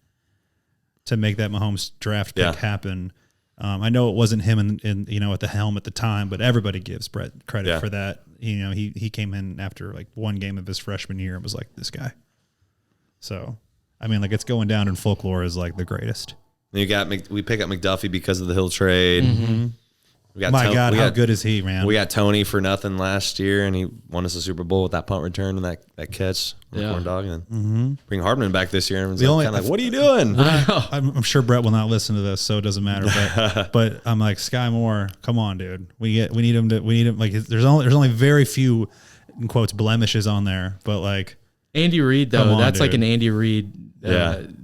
to make that Mahomes draft pick happen. I know it wasn't him in at the helm at the time, but everybody gives Brett credit for that. He came in after like one game of his freshman year and was like, this guy. So, I mean, like it's going down in folklore as like the greatest. We pick up McDuffie because of the Hill trade. Mm-hmm. We got My God, how good is he, man? We got Tony for nothing last year, and he won us a Super Bowl with that punt return and that catch on the corn dog. And bring Hardman back this year, and everyone's kind of like, "What are you doing?" I'm sure Brett will not listen to this, so it doesn't matter. But I'm like, Sky Moore, come on, dude. We need him. Like, there's only very few, in quotes, blemishes on there, but like Andy Reid though, that's dude. like an Andy Reid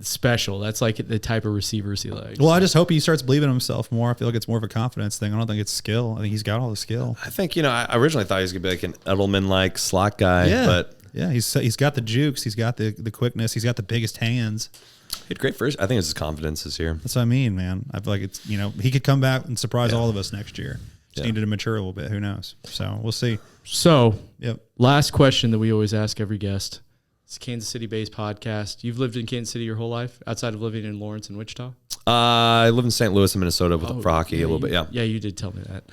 special. That's like the type of receivers he likes. Well, I just hope he starts believing in himself more. I feel like it's more of a confidence thing. I don't think it's skill. I think he's got all the skill. I think, I originally thought he was gonna be like an Edelman-like slot guy, but he's got the jukes, he's got the quickness, he's got the biggest hands. He had great first. I think it's his confidence this year. That's what I mean, man. I feel like it's he could come back and surprise all of us next year. Just needed to mature a little bit. Who knows? So we'll see. So, last question that we always ask every guest. It's a Kansas City-based podcast. You've lived in Kansas City your whole life, outside of living in Lawrence and Wichita? I live in St. Louis and Minnesota for hockey a little bit, Yeah, you did tell me that.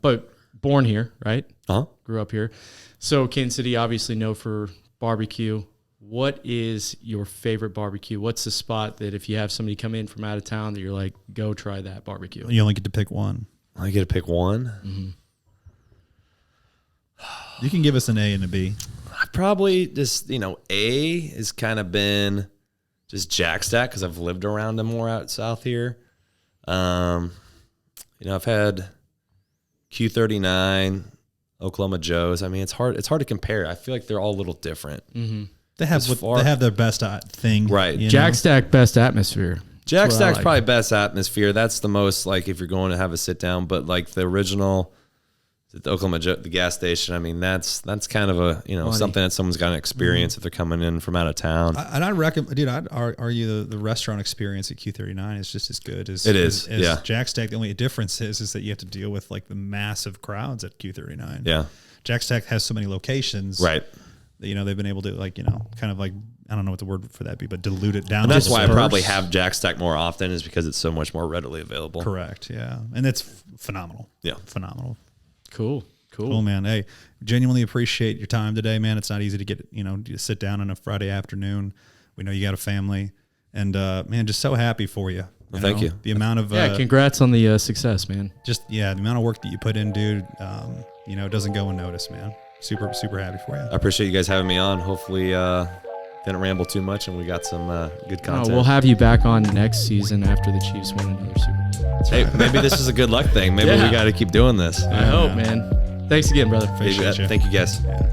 But born here, right? Uh-huh. Grew up here. So Kansas City, obviously known for barbecue. What is your favorite barbecue? What's the spot that if you have somebody come in from out of town that you're like, go try that barbecue? You only get to pick one. I get to pick one? Mm-hmm. You can give us an A and a B. I probably just, A has kind of been just Jack Stack because I've lived around them more out south here. I've had Q39, Oklahoma Joe's. I mean, it's hard to compare. I feel like they're all a little different. Mm-hmm. They have their best thing. Right. Jack Stack, best atmosphere. Jack Stack's probably best atmosphere. That's the most, like, if you're going to have a sit down, but like the original, the Oklahoma Joe, the gas station, I mean, that's kind of a, something that someone's got to experience if they're coming in from out of town. And I'd recommend, dude, I'd argue the restaurant experience at Q39 is just as good as Jack Stack. The only difference is that you have to deal with like the massive crowds at Q39. Yeah. Jack Stack has so many locations. Right. That, they've been able to kind of like, I don't know what the word for that be, but dilute it down. And that's why I probably have Jack Stack more often, is because it's so much more readily available. Correct. Yeah. And it's phenomenal. Yeah. Phenomenal. Cool, man. Hey, genuinely appreciate your time today, man. It's not easy to get, to sit down on a Friday afternoon. We know you got a family, and man, just so happy for you. Thank you. The amount of congrats on the success, man. The amount of work that you put in, dude. It doesn't go unnoticed, man. Super, super happy for you. I appreciate you guys having me on. Hopefully, didn't ramble too much, and we got some good content. We'll have you back on next season after the Chiefs win another Super Bowl. Hey, maybe this is a good luck thing. Maybe we got to keep doing this. I hope, man. Thanks again, brother. Appreciate you. Thank you, guys. Yeah.